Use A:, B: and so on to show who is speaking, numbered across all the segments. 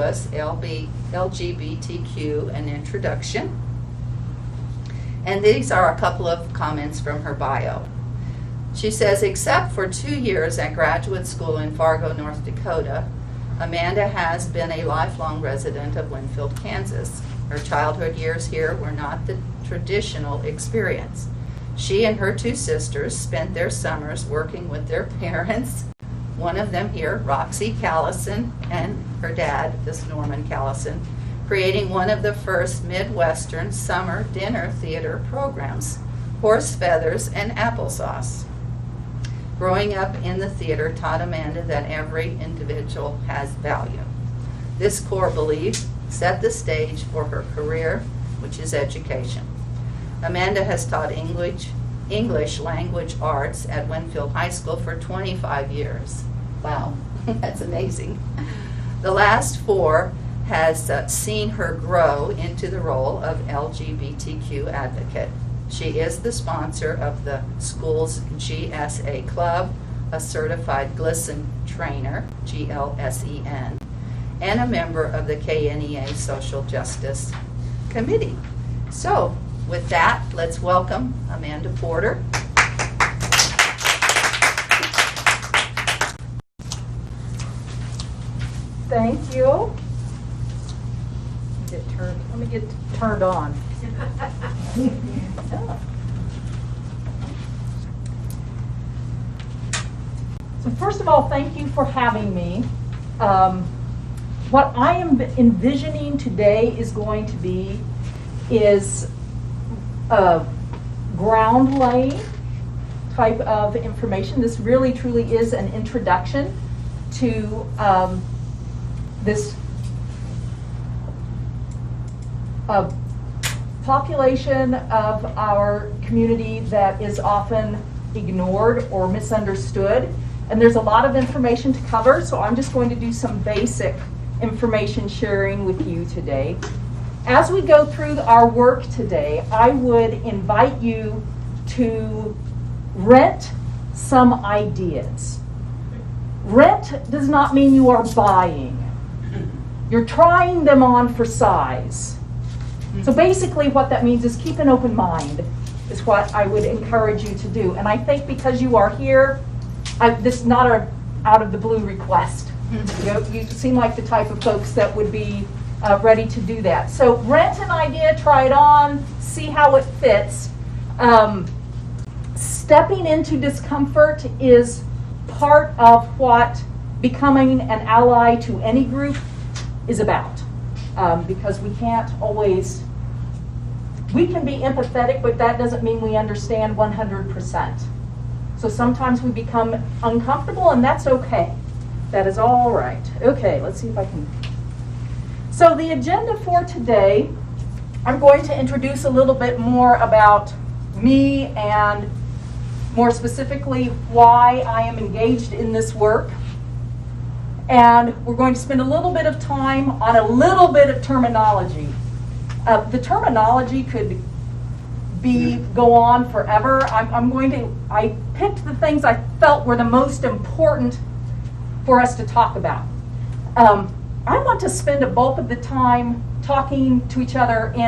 A: us LGBTQ, an introduction. And these are a couple of comments from her bio. She says, except for 2 years at graduate school in Fargo, North Dakota, Amanda has been a lifelong resident of Winfield, Kansas. Her childhood years here were not the traditional experience. She and her 2 sisters spent their summers working with their parents, one of them here, Roxy Callison, and her dad, this Norman Callison, creating one of the first Midwestern summer dinner theater programs, Horse Feathers and Applesauce. Growing up in the theater taught Amanda that every individual has value. This core belief set the stage for her career, which is education. Amanda has taught English language arts at Winfield High School for 25 years. Wow, that's amazing. The last 4 has seen her grow into the role of LGBTQ advocate. She is the sponsor of the school's GSA Club, a certified GLSEN trainer, GLSEN, and a member of the KNEA Social Justice Committee. So, with that, let's welcome Amanda Porter.
B: Thank you. Let me get turned on. So first of all, thank you for having me. What I am envisioning today is going to be a ground laying type of information. This really truly is an introduction to this population of our community that is often ignored or misunderstood. And there's a lot of information to cover, so I'm just going to do some basic information sharing with you today. As we go through our work today, I would invite you to rent some ideas. Rent does not mean you are buying. You're trying them on for size. So basically what that means is keep an open mind is what I would encourage you to do. And I think because you are here, this is not an out of the blue request. You seem like the type of folks that would be ready to do that. So rent an idea, try it on, see how it fits. Stepping into discomfort is part of what becoming an ally to any group is about. Because we can't always, we can be empathetic, but that doesn't mean we understand 100%. So sometimes we become uncomfortable, and that's okay. That is all right. Okay, let's see if I can. So the agenda for today, I'm going to introduce a little bit more about me and more specifically why I am engaged in this work. And we're going to spend a little bit of time on a little bit of terminology. The terminology could go on forever. I picked the things I felt were the most important for us to talk about. I want to spend a bulk of the time talking to each other in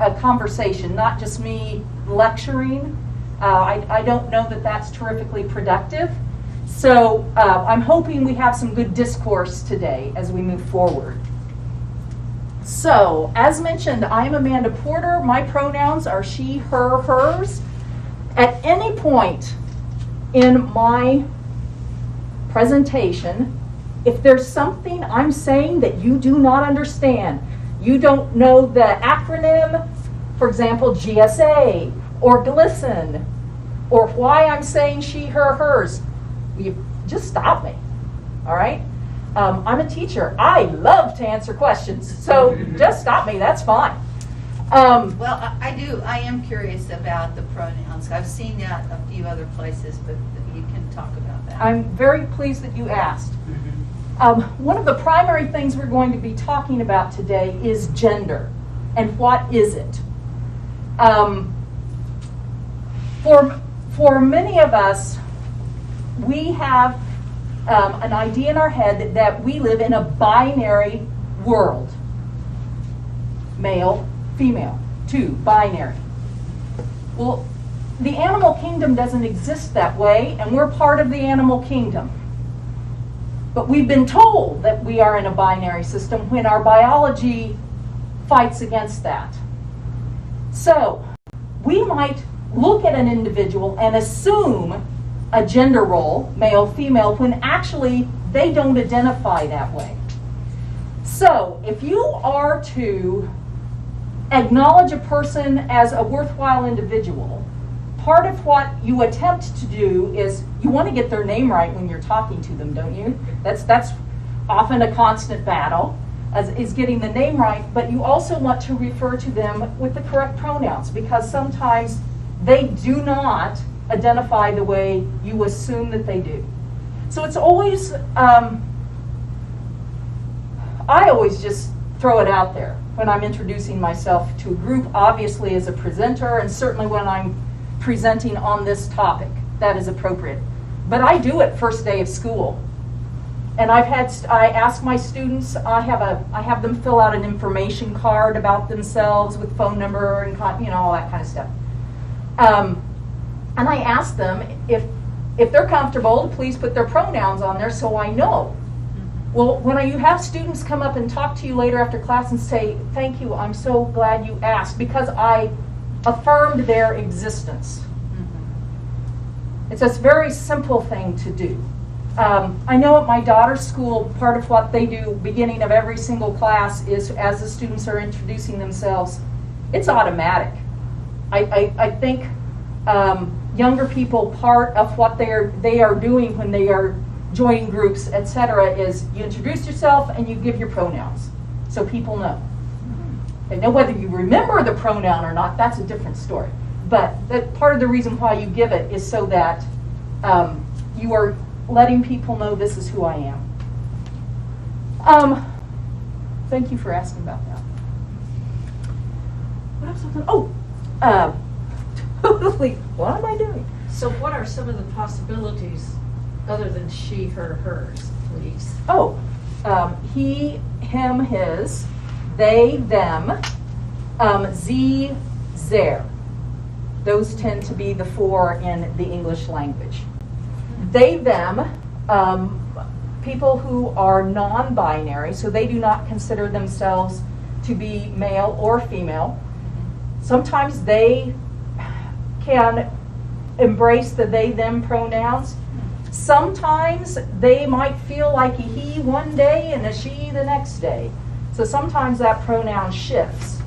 B: a conversation, not just me lecturing. I don't know that that's terrifically productive. So I'm hoping we have some good discourse today as we move forward. So, as mentioned, I'm Amanda Porter. My pronouns are she, her, hers. At any point in my presentation, if there's something I'm saying that you do not understand, you don't know the acronym, for example, GSA or GLSEN, or why I'm saying she, her, hers, you just stop me, all right? I'm a teacher. I love to answer questions, so just stop me. That's fine.
A: Well, I am curious about the pronouns. I've seen that a few other places, but you can talk about that.
B: I'm very pleased that you asked. One of the primary things we're going to be talking about today is gender, and what is it? For many of us, we have an idea in our head that we live in a binary world. Male, female. 2, binary. Well, the animal kingdom doesn't exist that way, and we're part of the animal kingdom. But we've been told that we are in a binary system when our biology fights against that. So, we might look at an individual and assume a gender role, male, female, when actually they don't identify that way. So, if you are to acknowledge a person as a worthwhile individual, part of what you attempt to do is you want to get their name right when you're talking to them, don't you? That's often a constant battle, is getting the name right, but you also want to refer to them with the correct pronouns, because sometimes they do not identify the way you assume that they do. So it's always, I always just throw it out there when I'm introducing myself to a group, obviously as a presenter, and certainly when I'm presenting on this topic, that is appropriate. But I do it first day of school. And I ask my students, I have them fill out an information card about themselves with phone number and all that kind of stuff. And I ask them if they're comfortable to please put their pronouns on there so I know. Well, when you have students come up and talk to you later after class and say, "Thank you, I'm so glad you asked," because I affirmed their existence. It's a very simple thing to do. I know at my daughter's school, part of what they do beginning of every single class is, as the students are introducing themselves, it's automatic. I think younger people, part of what they are doing when they are joining groups, etc., is you introduce yourself and you give your pronouns so people know. And now whether you remember the pronoun or not, that's a different story. But that part of the reason why you give it is so that you are letting people know this is who I am. Thank you for asking about that. What else? Totally. What am I doing?
C: So what are some of the possibilities other than she, her, hers, please?
B: He, him, his, they, them, sie, their. Those tend to be the 4 in the English language. They, them, people who are non-binary, so they do not consider themselves to be male or female. Sometimes they can embrace the they, them pronouns. Sometimes they might feel like a he one day and a she the next day. So sometimes that pronoun shifts.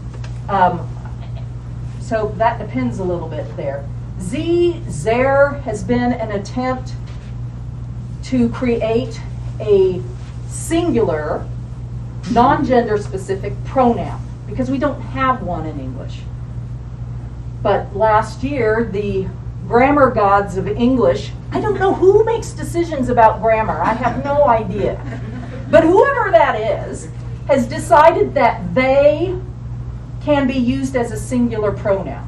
B: So that depends a little bit there. Sie, their has been an attempt to create a singular, non-gender specific pronoun, because we don't have one in English. But last year, the grammar gods of English, I don't know who makes decisions about grammar, I have no idea. But whoever that is, has decided that they can be used as a singular pronoun.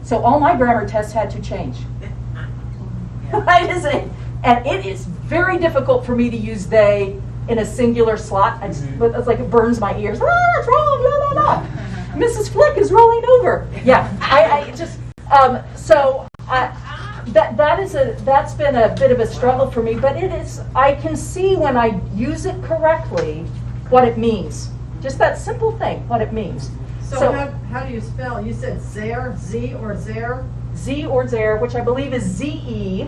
B: So all my grammar tests had to change. And it is very difficult for me to use they in a singular slot. It's like it burns my ears. Ah, it's wrong, blah, blah, blah. Mrs. Flick is rolling over. Yeah, that's been a bit of a struggle for me, but it is, I can see when I use it correctly what it means. Just that simple thing, what it means.
C: So how do you spell? You said zer, Z or zer?
B: Z or zer, which I believe is Z-E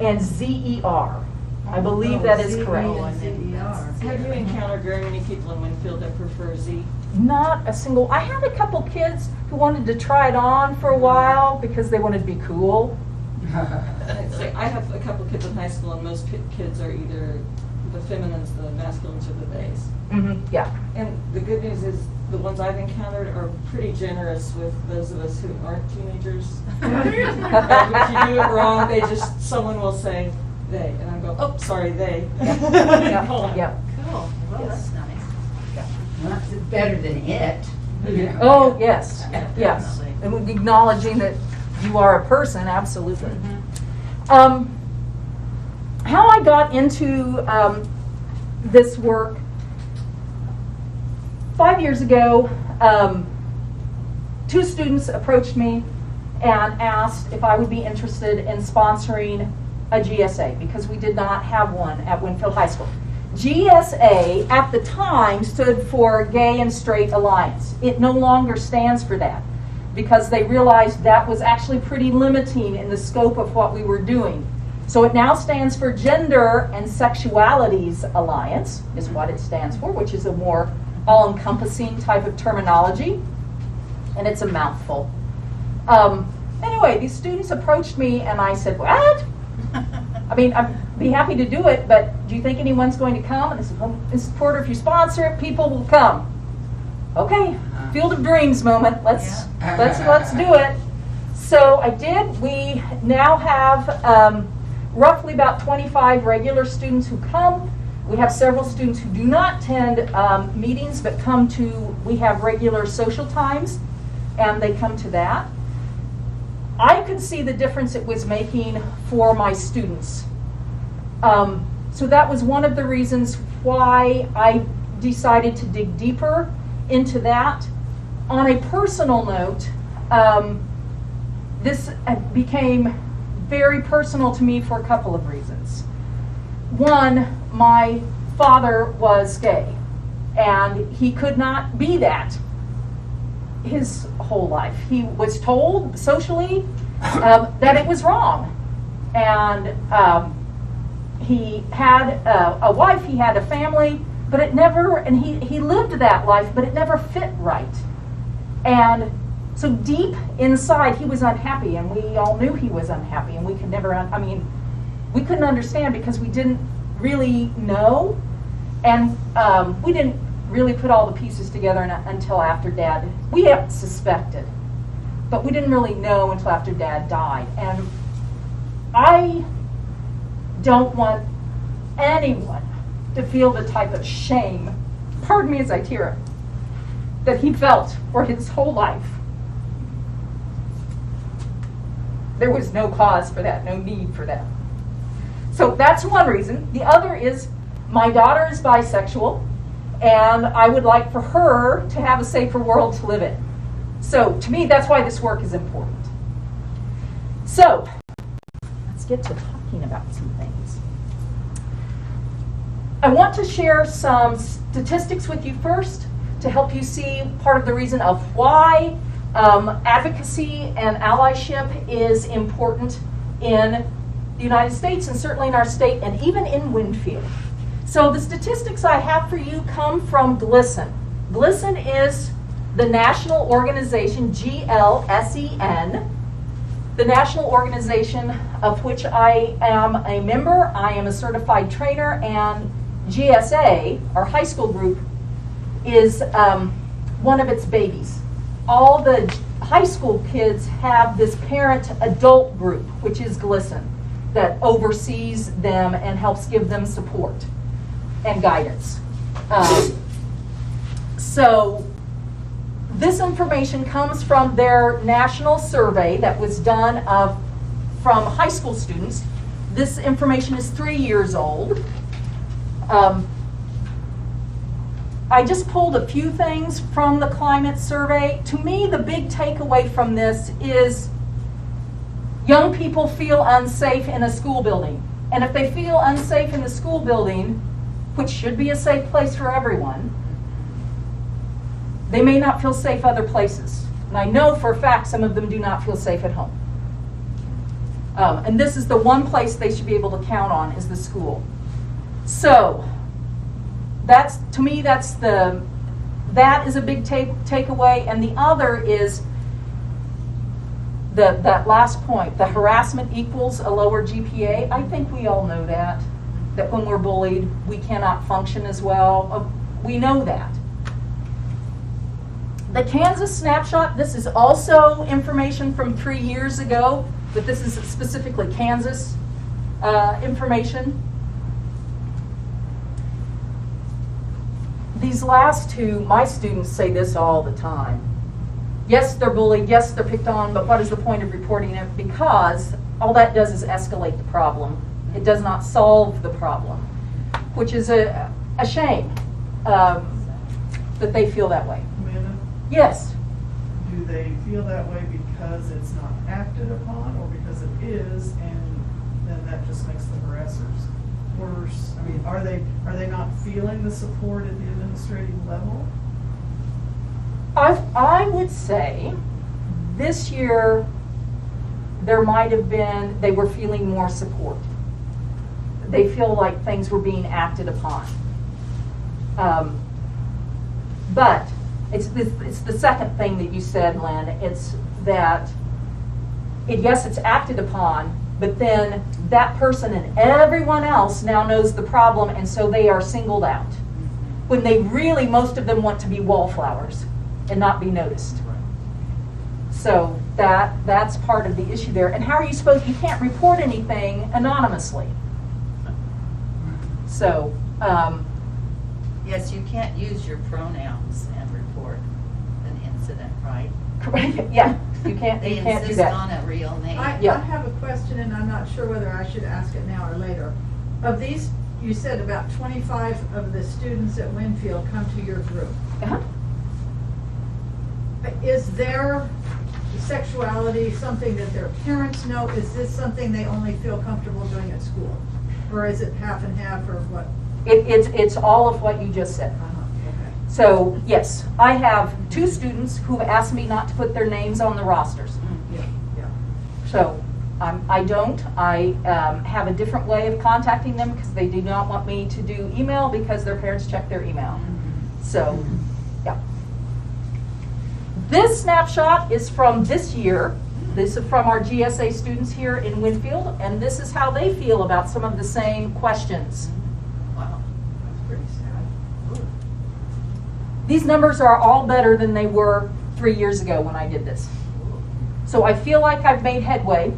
B: and Z-E-R. I believe that is correct.
D: Have you encountered very many people in Winfield that prefer Z?
B: Not a single. I had a couple kids who wanted to try it on for a while because they wanted to be cool.
D: I have a couple kids in high school, and most kids are either the feminines, the masculines, or the theys.
B: Mm-hmm. Yeah.
D: And the good news is the ones I've encountered are pretty generous with those of us who aren't teenagers. If you do it wrong, someone will say they, and I go, oh, sorry, they.
B: Yeah.
A: Cool. Well,
B: Yes.
A: that's nice.
E: Well, it's better than it.
A: Yeah.
B: Oh, yes,
A: Yeah,
B: yes.
A: definitely.
B: And acknowledging that you are a person, absolutely.
A: Mm-hmm.
B: How I got into this work, 5 years ago, 2 students approached me and asked if I would be interested in sponsoring a GSA, because we did not have one at Winfield High School. GSA at the time stood for Gay and Straight Alliance. It no longer stands for that, because they realized that was actually pretty limiting in the scope of what we were doing. So it now stands for Gender and Sexualities Alliance, is what it stands for, which is a more all-encompassing type of terminology, and it's a mouthful. Anyway, these students approached me and I said, what? I mean, I'd be happy to do it, but do you think anyone's going to come? And they said, well, Mrs. Porter, if you sponsor it, people will come. Okay, Field of Dreams moment. Let's do it. So I did. We now have roughly about 25 regular students who come. We have several students who do not attend meetings, but we have regular social times, and they come to that. I could see the difference it was making for my students. So that was one of the reasons why I decided to dig deeper into that. On a personal note, this became very personal to me for a couple of reasons. One, my father was gay, and he could not be that his whole life. He was told socially that it was wrong, and he had a wife, he had a family, but it never, and he lived that life, but it never fit right. And so deep inside, he was unhappy, and we all knew he was unhappy, and we could never, we couldn't understand because we didn't really know, and we didn't really put all the pieces together until after Dad. We had suspected, but we didn't really know until after Dad died. And I don't want anyone to feel the type of shame, pardon me as I tear, that he felt for his whole life. There was no cause for that, no need for that. So that's one reason. The other is my daughter is bisexual, and I would like for her to have a safer world to live in. So to me, that's why this work is important. So let's get to talking about some things. I want to share some statistics with you first to help you see part of the reason of why advocacy and allyship is important in the United States, and certainly in our state, and even in Winfield. So the statistics I have for you come from GLSEN. GLSEN is the national organization, GLSEN, the national organization of which I am a member. I am a certified trainer, and GSA, our high school group, is one of its babies. All the high school kids have this parent-adult group, which is GLSEN, that oversees them and helps give them support and guidance. So this information comes from their national survey that was done from high school students. This information is 3 years old. I just pulled a few things from the climate survey. To me, the big takeaway from this is young people feel unsafe in a school building. And if they feel unsafe in a school building, which should be a safe place for everyone, they may not feel safe other places. And I know for a fact some of them do not feel safe at home. And this is the one place they should be able to count on, is the school. So to me, that is a big takeaway. And the other is that last point, the harassment equals a lower GPA. I think we all know that when we're bullied, we cannot function as well. We know that. The Kansas snapshot, this is also information from 3 years ago, but this is specifically Kansas information. These last two, my students say this all the time. Yes, they're bullied, yes, they're picked on, but what is the point of reporting it? Because all that does is escalate the problem. It does not solve the problem, which is a shame. that they feel that way.
F: Amanda,
B: Yes.
F: do they feel that way because it's not acted upon, or because it is, and then that just makes the harassers worse? I mean, are they not feeling the support at the administrative level?
B: I would say this year there might have been, they were feeling more support. They feel like things were being acted upon. But it's the second thing that you said, Lynn. It's that, yes, it's acted upon, but then that person and everyone else now knows the problem, and so they are singled out. When they really, most of them want to be wallflowers and not be noticed. So that's part of the issue there. And how are you supposed, you can't report anything anonymously. So,
A: Yes, you can't use your pronouns and report an incident, right?
B: yeah, you can't
A: They
B: do
A: insist
B: that.
A: on a real name.
C: I
B: Yeah.
C: have a question, and I'm not sure whether I should ask it now or later. Of these, you said about 25 of the students at Winfield come to your group.
B: Uh-huh.
C: Is their sexuality something that their parents know? Is this something they only feel comfortable doing at school? Or is it half and half, or what?
B: It's all of what you just said.
C: Okay.
B: So, yes, I have 2 students who have asked me not to put their names on the rosters.
C: Yeah, yeah.
B: So, I don't. I have a different way of contacting them because they do not want me to do email because their parents check their email. So, yeah. This snapshot is from this year. This is from our GSA students here in Winfield, and this is how they feel about some of the same questions.
A: Wow.
C: That's pretty sad.
B: These numbers are all better than they were 3 years ago when I did this. So I feel like I've made headway,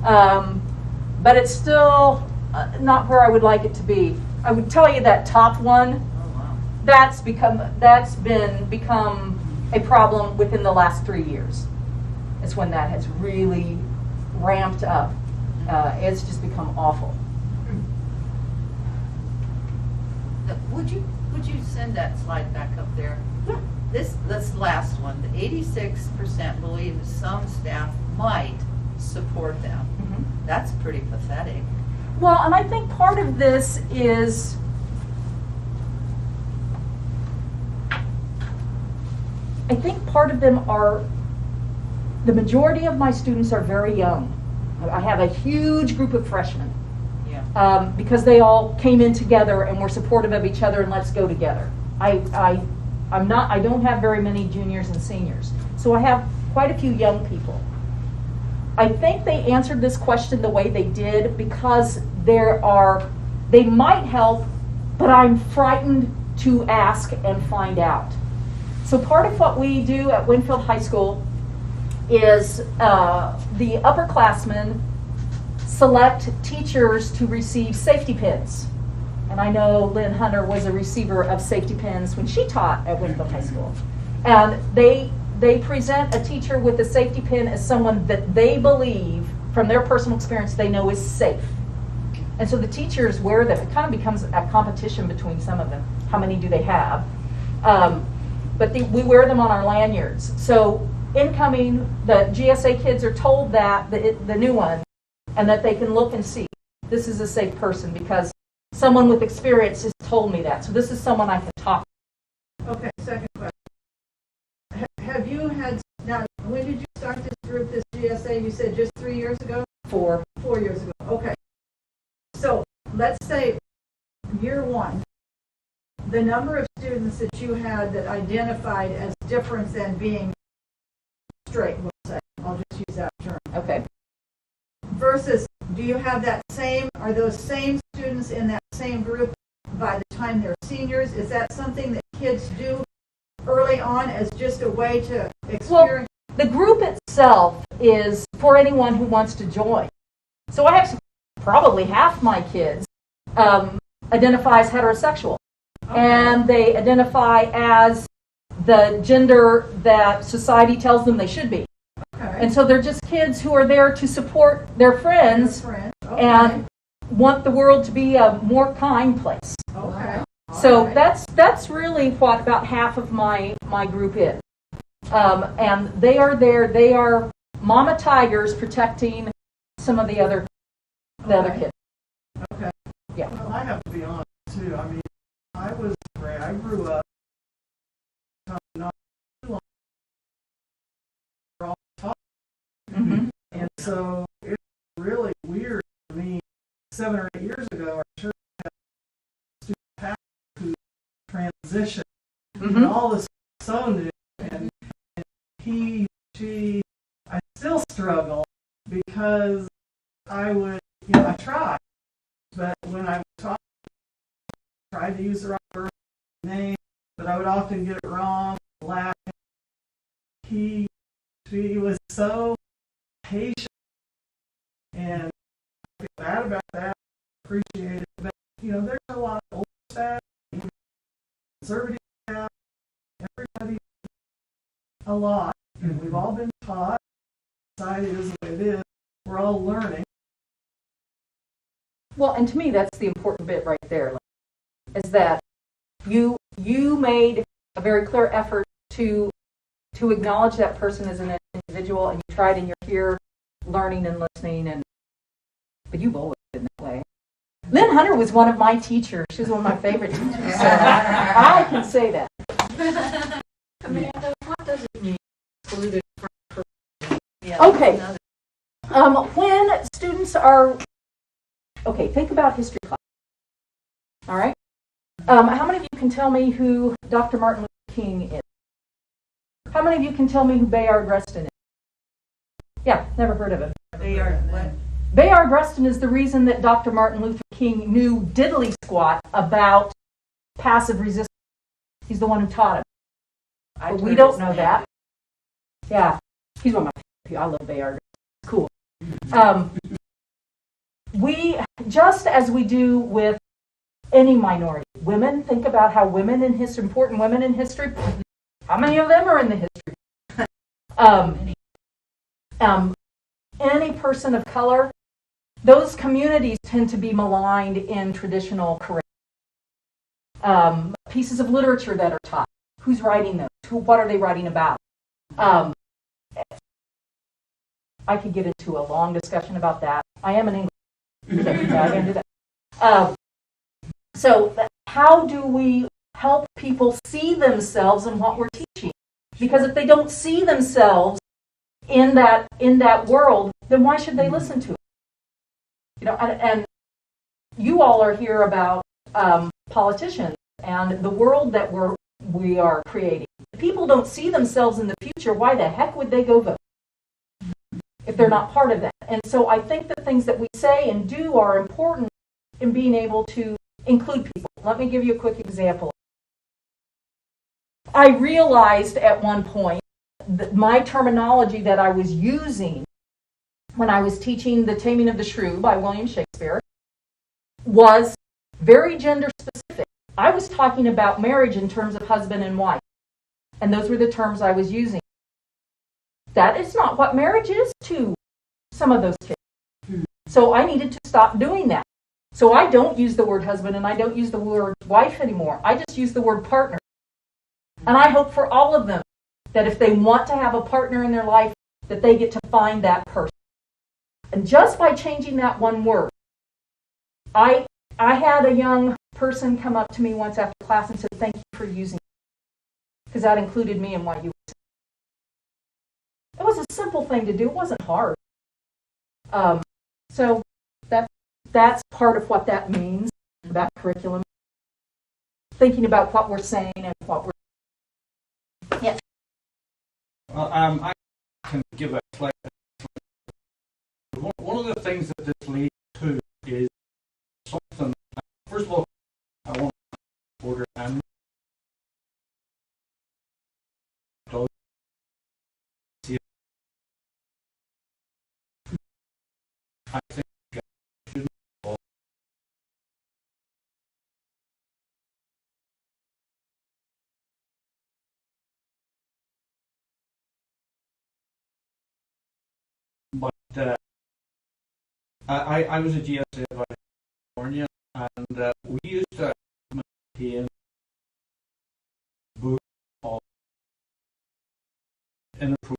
B: but it's still not where I would like it to be. I would tell you that top one,
A: Oh, wow.
B: that's become a problem within the last 3 years. It's when that has really ramped up. It's just become awful.
A: Would you send that slide back up there?
B: Yeah.
A: This last one, the 86% believe some staff might support them. That's pretty pathetic.
B: Well, and I think part of this is the majority of my students are very young. I have a huge group of freshmen
A: Yeah.
B: because they all came in together and were supportive of each other and let's go together. I don't have very many juniors and seniors, so I have quite a few young people. I think they answered this question the way they did because they might help, but I'm frightened to ask and find out. So part of what we do at Winfield High School is the upperclassmen select teachers to receive safety pins. And I know Lynn Hunter was a receiver of safety pins when she taught at Winfield High School. And they present a teacher with a safety pin as someone that they believe, from their personal experience, they know is safe. And so the teachers wear them. It kind of becomes a competition between some of them. How many do they have? But we wear them on our lanyards. So incoming, the GSA kids are told that, the new one, and that they can look and see, this is a safe person because someone with experience has told me that. So this is someone I can talk to.
C: Okay, second question. Have you had, now, when did you start this group, this GSA? You said just 3 years ago?
B: For
C: 4 years ago. Okay. So let's say year one, the number of students that you had that identified as different than being straight, we'll say, I'll just use that term.
B: Okay.
C: Versus, do you have that same, are those same students in that same group by the time they're seniors? Is that something that kids do early on as just a way to experience?
B: Well, the group itself is for anyone who wants to join. So I have probably half my kids identify as heterosexual.
C: Okay.
B: And they identify as the gender that society tells them they should be.
C: Okay.
B: And so they're just kids who are there to support their friends
C: Okay.
B: and want the world to be a more kind place.
C: Okay.
B: So
C: Alright.
B: that's really what about half of my group is. And they are there, they are mama tigers protecting some of the other kids.
F: Okay.
B: Yeah.
F: Well, I have to be honest too. I mean, I grew up not too long. We're all taught.
B: Mm-hmm.
F: And so it's really weird for me. 7 or 8 years ago, our church had a student pastor who transitioned.
B: Mm-hmm.
F: And all this was so new. And I still struggle because I tried. But when I was talking, I tried to use the right word, name, but I would often get it wrong, laugh. She was so patient, and I feel bad about that. Appreciate it, but there's a lot of old staff, conservative staff, everybody, a lot, and we've all been taught. Society is the way it is. We're all learning.
B: Well, and to me, that's the important bit right there, is that you made a very clear effort to acknowledge that person as an individual, and you tried, and you're here learning and listening, but you've always been that way. Lynn Hunter was one of my teachers. She was one of my favorite teachers. So I can say that.
E: Amanda, what does it mean, excluded from?
A: Yeah,
B: Okay.
A: another-
B: When students are, think about history class. All right? How many of you can tell me who Dr. Martin Luther King is? How many of you can tell me who Bayard Rustin is? Yeah, never heard of him.
E: They are what?
B: Bayard Rustin is the reason that Dr. Martin Luther King knew diddly squat about passive resistance. He's the one who taught him. But we don't know that. Yeah, he's one of my favorite people. I love Bayard. It's cool. We, just as we do with any minority, women, think about how women in history, important women in history, how many of them are in the history? Any person of color, those communities tend to be maligned in traditional curriculum. Pieces of literature that are taught, who's writing them? What are they writing about? I could get into a long discussion about that. I am an English teacher. I can do that. So how do we help people see themselves in what we're teaching? Because if they don't see themselves in that world, then why should they listen to it? And you all are here about politicians and the world that we are creating. If people don't see themselves in the future, why the heck would they go vote if they're not part of that? And so I think the things that we say and do are important in being able to include people. Let me give you a quick example. I realized at one point that my terminology that I was using when I was teaching The Taming of the Shrew by William Shakespeare was very gender specific. I was talking about marriage in terms of husband and wife, and those were the terms I was using. That is not what marriage is to some of those kids. So I needed to stop doing that. So I don't use the word husband and I don't use the word wife anymore. I just use the word partner. And I hope for all of them that if they want to have a partner in their life, that they get to find that person. And just by changing that one word, I had a young person come up to me once after class and said, "Thank you for using it," because that included me in what you were saying. It was a simple thing to do. It wasn't hard. So that's part of what that means about curriculum. Thinking about what we're saying and what we're... Yes.
G: Well, I can give a slight... One of the things that this leads to is something... First of all, I want to order and I think shouldn't fall. But I was a GSA advisor in California, and we used to contain books of inappropriate.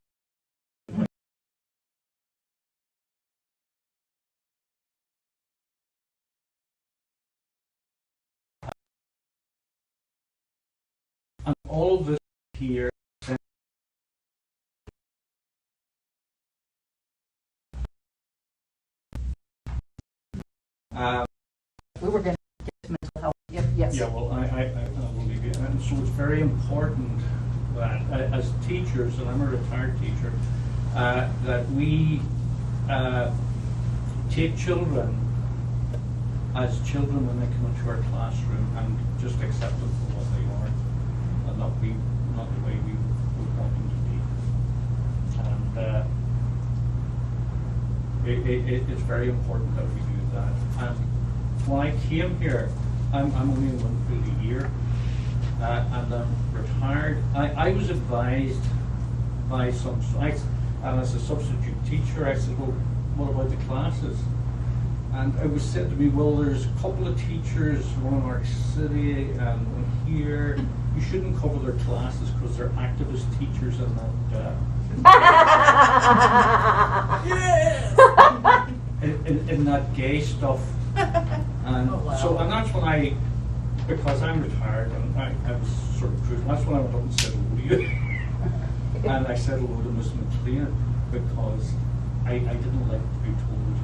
G: And all of this here.
B: We were going to get to mental health. Yep, yes.
G: Yeah, well, I will leave it. And so it's very important that as teachers, and I'm a retired teacher, that we take children as children when they come into our classroom and just accept them for what they are, and not the way we would want them to be. And it's very important that we do that. And when I came here, I'm only in Winfield a year, and I'm retired. I was advised by some, and as a substitute teacher, I said, well, what about the classes? And it was said to me, well, there's a couple of teachers, one in Arc City and one here. You shouldn't cover their classes because they're activist teachers and that, in that gay stuff. And so, and that's when because I'm retired and I was sort of cruising, that's when I went up and said hello to you. And I said hello to Miss McLean because I didn't like to be told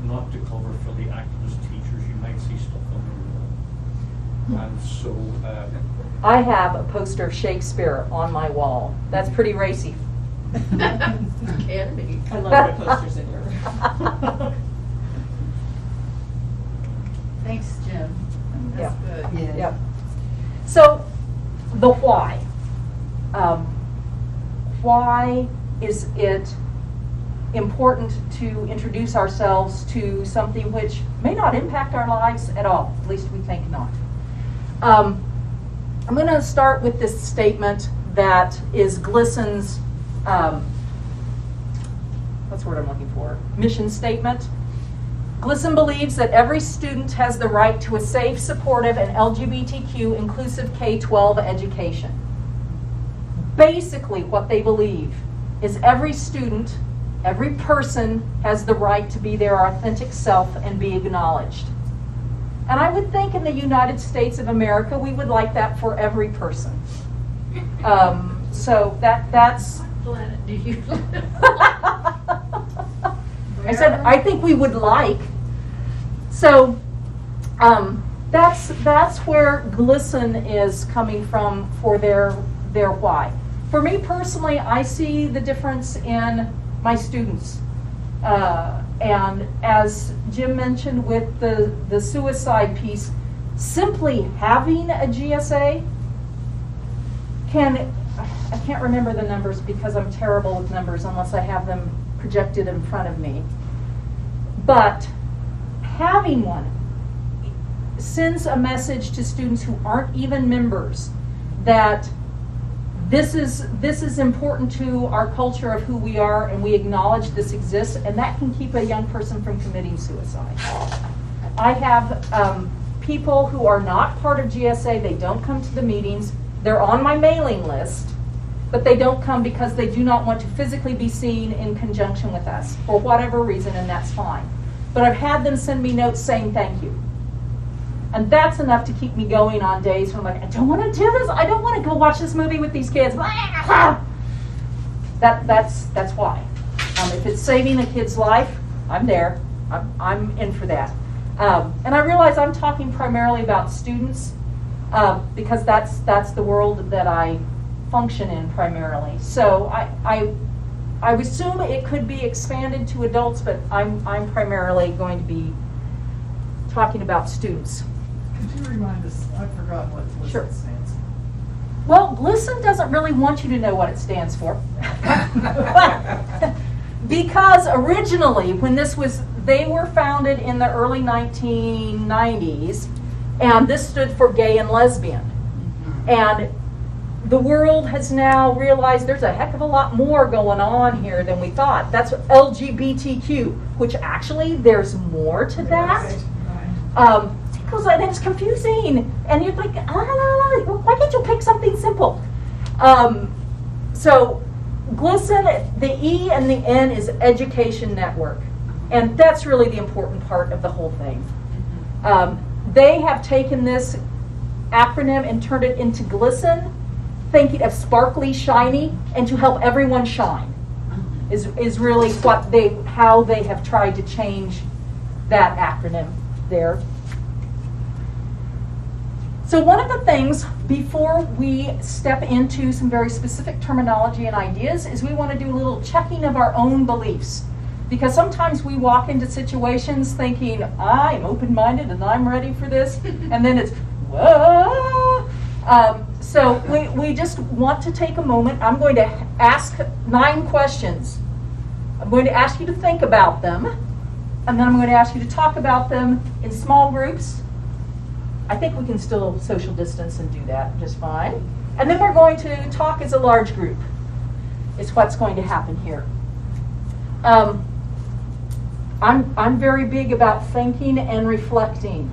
G: not to cover for the activist teachers. You might see stuff on the wall. And so
B: I have a poster of Shakespeare on my wall. That's pretty racy.
A: Can be.
D: I love the posters in your room.
A: Thanks, Jim. That's good.
E: Yeah.
B: Yep. So, the why. Why is it important to introduce ourselves to something which may not impact our lives at all? At least we think not. I'm going to start with this statement that is GLSEN's, what's the word I'm looking for? Mission statement. GLSEN believes that every student has the right to a safe, supportive, and LGBTQ inclusive K-12 education. Basically, what they believe is every student, every person has the right to be their authentic self and be acknowledged. And I would think in the United States of America, we would like that for every person. So that's...
E: Planet do you
B: I said, I think we would like. So that's where GLSEN is coming from for their why. For me personally, I see the difference in my students. And as Jim mentioned with the suicide piece, simply having a GSA I can't remember the numbers because I'm terrible with numbers unless I have them projected in front of me. But having one sends a message to students who aren't even members that this is important to our culture of who we are, and we acknowledge this exists, and that can keep a young person from committing suicide. I have people who are not part of GSA, they don't come to the meetings, they're on my mailing list, but they don't come because they do not want to physically be seen in conjunction with us for whatever reason, and that's fine. But I've had them send me notes saying thank you. And that's enough to keep me going on days when I'm like, I don't want to do this. I don't want to go watch this movie with these kids. That's why. If it's saving a kid's life, I'm there. I'm in for that. And I realize I'm talking primarily about students because that's the world that I function in primarily. So I would assume it could be expanded to adults, but I'm primarily going to be talking about students.
F: Could you remind us, I've forgotten what GLSEN
B: Sure.
F: stands for.
B: Well, GLSEN doesn't really want you to know what it stands for. Because originally, when they were founded in the early 1990s, and this stood for gay and lesbian. And the world has now realized there's a heck of a lot more going on here than we thought. That's LGBTQ, which actually there's more to that. because then it's confusing. And you're like, why can't you pick something simple? So GLSEN, the E and the N is Education Network. And that's really the important part of the whole thing. They have taken this acronym and turned it into GLSEN, thinking of sparkly, shiny, and to help everyone shine is really how they have tried to change that acronym there. So one of the things before we step into some very specific terminology and ideas is we want to do a little checking of our own beliefs. Because sometimes we walk into situations thinking, I'm open-minded and I'm ready for this, and then it's, whoa. So we just want to take a moment. I'm going to ask 9 questions. I'm going to ask you to think about them, and then I'm going to ask you to talk about them in small groups. I think we can still social distance and do that just fine. And then we're going to talk as a large group. It's what's going to happen here. I'm very big about thinking and reflecting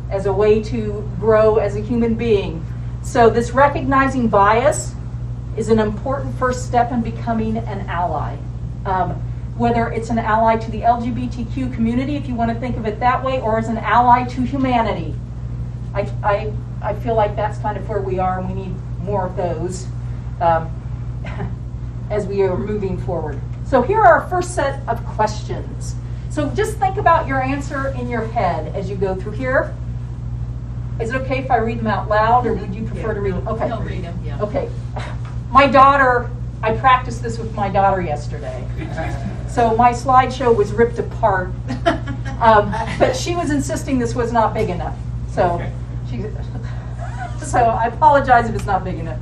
B: as a way to grow as a human being. So this recognizing bias is an important first step in becoming an ally. Whether it's an ally to the LGBTQ community, if you want to think of it that way, or as an ally to humanity. I feel like that's kind of where we are, and we need more of those as we are moving forward. So here are our first set of questions. So just think about your answer in your head as you go through here. Is it okay if I read them out loud, or would you prefer to read them? Okay.
A: No, read them, yeah.
B: Okay. My daughter, I practiced this with my daughter yesterday. So my slideshow was ripped apart. But she was insisting this was not big enough. So I apologize if it's not big enough.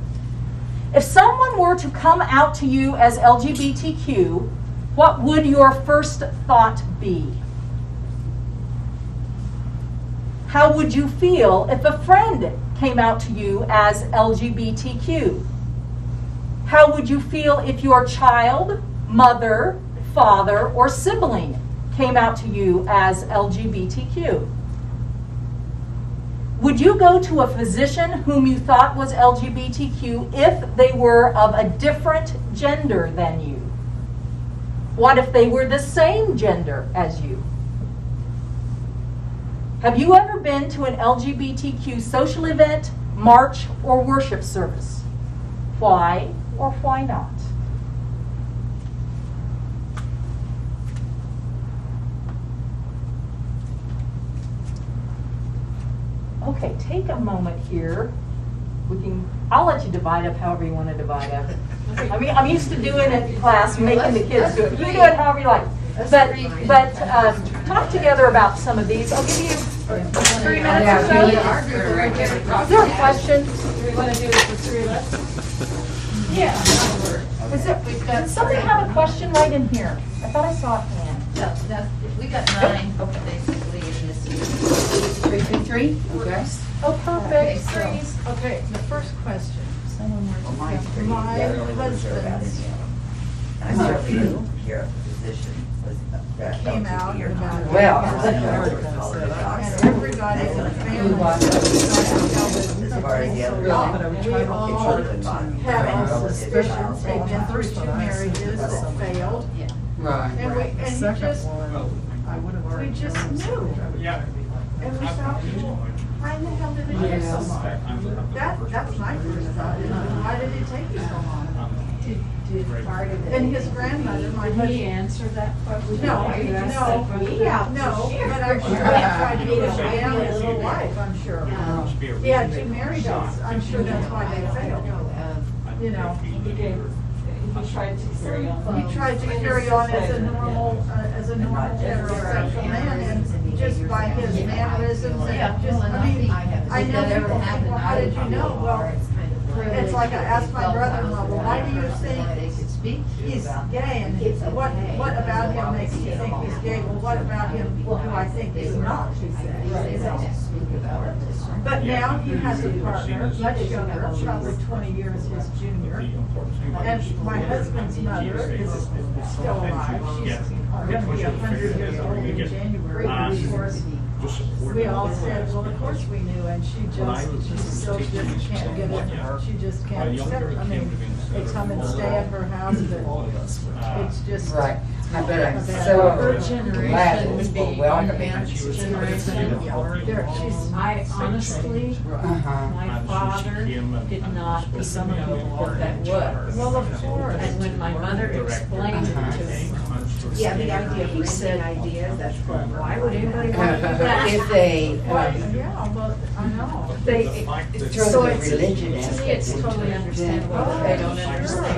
B: If someone were to come out to you as LGBTQ, what would your first thought be? How would you feel if a friend came out to you as LGBTQ? How would you feel if your child, mother, father, or sibling came out to you as LGBTQ? Would you go to a physician whom you thought was LGBTQ if they were of a different gender than you? What if they were the same gender as you? Have you ever been to an LGBTQ social event, march, or worship service? Why or why not? Okay, take a moment here. I'll let you divide up however you want to divide up. I mean, I'm used to doing it in class, making the kids do it. You do it however you like. But talk together about some of these. I'll give you 3 minutes or so. Is there a question?
D: Do we want to do this with 3 of us?
B: Yeah. Does somebody have a question right in here? I thought I saw a hand.
A: No, we got 9, basically, in this year. 3? Okay.
B: Oh,
C: Okay,
B: perfect.
C: so,
B: Threes.
C: okay, the first question. My husband,
H: I'm certainly here, a physician, was
C: Came out
H: LGBTQ or not.
C: about it.
H: Well,
C: and everybody in the family
H: as far as the other
C: we all
H: children,
C: had our suspicions. They've been through 2 marriages that failed.
A: Yeah.
F: Right.
C: And you just,
F: I would have already.
C: we just knew.
G: Yeah.
C: And we thought, well, why in the hell did it take so long? That's my first thought, is why did it take you so long? And his grandmother, my husband.
E: He answered that question.
C: No,
E: Are you
C: no,
E: asking me out?
C: no, but I'm sure he tried to be a man his whole life, I'm sure. He had 2 marriages, I'm sure that's why they failed. You know,
D: He tried to carry on.
C: he tried to carry on as a normal heterosexual man, and just by his mannerisms and just, I mean, I know people think, well, how did you know? Well, it's like I asked my brother-in-law, well, why do you think he's gay, and what about him makes you think he's gay? Well, what about him do I think is not gay? But now he has a partner, much younger, probably 20 years his junior, and my husband's mother is still alive. She's going to be 100 years old in January. Of course,
G: just supporting.
C: We all said, well, of course we knew, and she still just can't get it, she just can't accept, I mean, they come and stay at her house, but it's just.
H: Right. But I'm
C: Her
H: so
E: generation
H: glad it was
E: would be
H: welcoming.
E: parents' generation. I honestly,
H: Uh-huh.
E: my father did not become a people that would.
C: Well, of course.
E: And when my mother explained it to him,
H: Yeah, the idea,
E: he said, why would anybody want to do that?
H: if they,
C: Yeah, well, I know.
H: throw
E: So
H: the
E: it's,
H: religion
E: to me,
H: aspect
E: it's
H: into
E: totally
H: it.
E: understandable that they don't understand.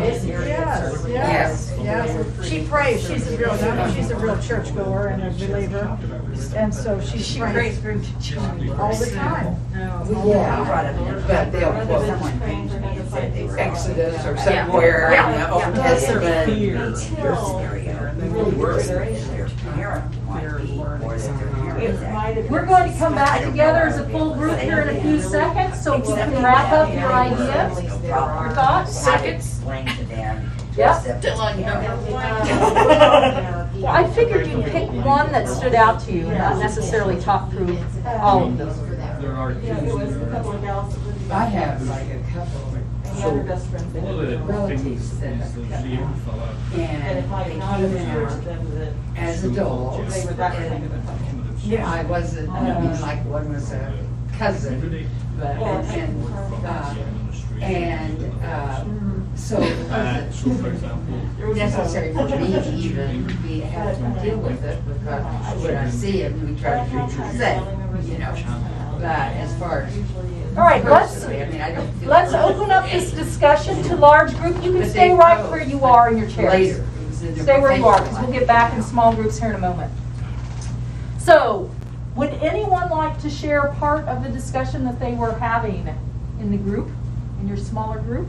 C: Yes. She prays, she's a real churchgoer and a believer, and so she prays
E: very
C: all the time.
H: Yeah, but they'll quote someone Exodus or somewhere in the Old Testament.
B: We're going to come back together as a full group here in a few seconds, so you can wrap up your ideas, your thoughts.
A: Seconds?
B: Yep.
A: Still on
B: I figured you'd pick one that stood out to you, not necessarily talk through all of them.
G: There are
D: Yeah, it was a couple of gals that lived in.
H: I have like a couple
D: And the other best friends, they
G: one of
D: lived in
G: the
D: Rome.
G: things is the museum fella.
D: And if I
H: and they
D: acknowledged
H: came
D: to
H: out
D: them that
H: as adults.
D: they were that kind of a couple.
H: Yeah, I wasn't, like one was a cousin, but, so it wasn't
G: So for example.
H: necessary for me to even be, have to deal with it, because when I see him, we try to treat him safe, you know. But as far as
B: All right,
H: personally, I mean, I don't feel.
B: let's open up this discussion to large group. You can
H: But
B: stay
H: they
B: right
H: go
B: where you are in your chairs.
H: Later. It was in their
B: Stay where you are, because
H: professional
B: we'll get back in small groups here in a moment. So, would anyone like to share part of the discussion that they were having in the group, in your smaller group?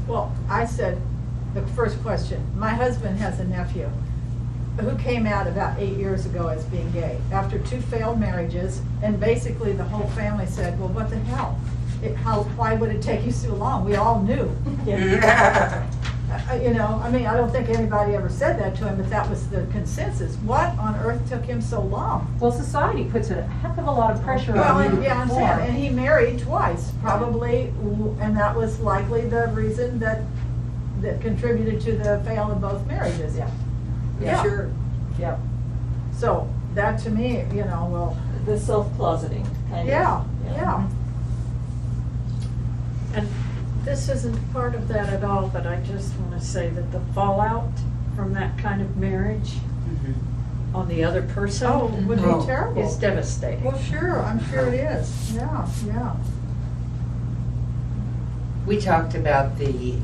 C: Well, I said, the first question, my husband has a nephew who came out about 8 years ago as being gay, after 2 failed marriages, and basically the whole family said, well, what the hell? Why would it take you so long? We all knew. You know, I mean, I don't think anybody ever said that to him, but that was the consensus. What on earth took him so long?
B: Well, society puts a heck of a lot of pressure
C: Well,
B: on you.
C: yeah, I'm saying, and he married twice, probably, and that was likely the reason that contributed to the fail of both marriages.
B: Yeah.
C: Yeah.
B: Sure. Yeah.
C: So, that to me, you know, well,
D: The self-closeting kind of.
C: yeah.
E: And this isn't part of that at all, but I just want to say that the fallout from that kind of marriage on the other person
C: Oh, would
H: Oh.
C: be terrible.
E: is devastating.
C: Well, sure, I'm sure it is. Yeah.
H: We talked about the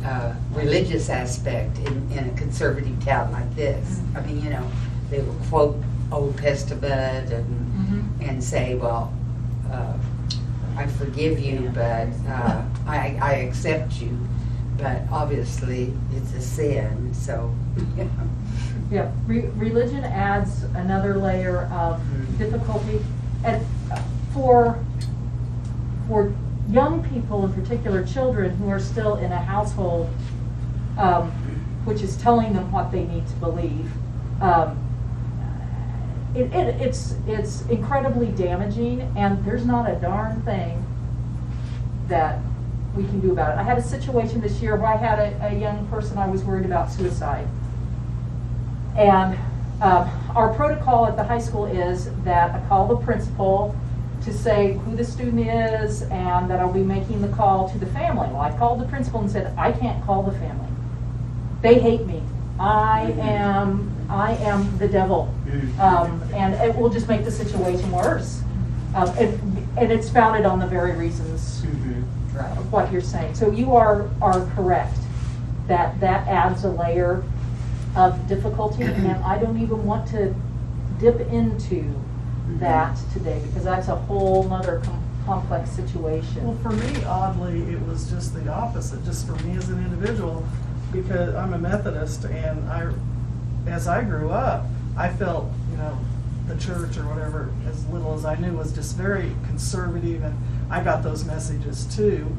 H: religious aspect in a conservative town like this. I mean, you know, they will quote Old Testament and say, well, I forgive you, but I accept you. But obviously, it's a sin, so.
B: Yeah, religion adds another layer of difficulty, and for young people, in particular children, who are still in a household which is telling them what they need to believe, it's incredibly damaging, and there's not a darn thing that we can do about it. I had a situation this year where I had a young person I was worried about suicide. And our protocol at the high school is that I call the principal to say who the student is and that I'll be making the call to the family. Well, I called the principal and said, I can't call the family. They hate me. I am the devil. And it will just make the situation worse. And it's founded on the very reasons of what you're saying. So you are correct that adds a layer of difficulty, and I don't even want to dip into that today, because that's a whole nother complex situation.
F: Well, for me, oddly, it was just the opposite, just for me as an individual, because I'm a Methodist, and as I grew up, I felt, you know, the church or whatever, as little as I knew, was just very conservative, and I got those messages too.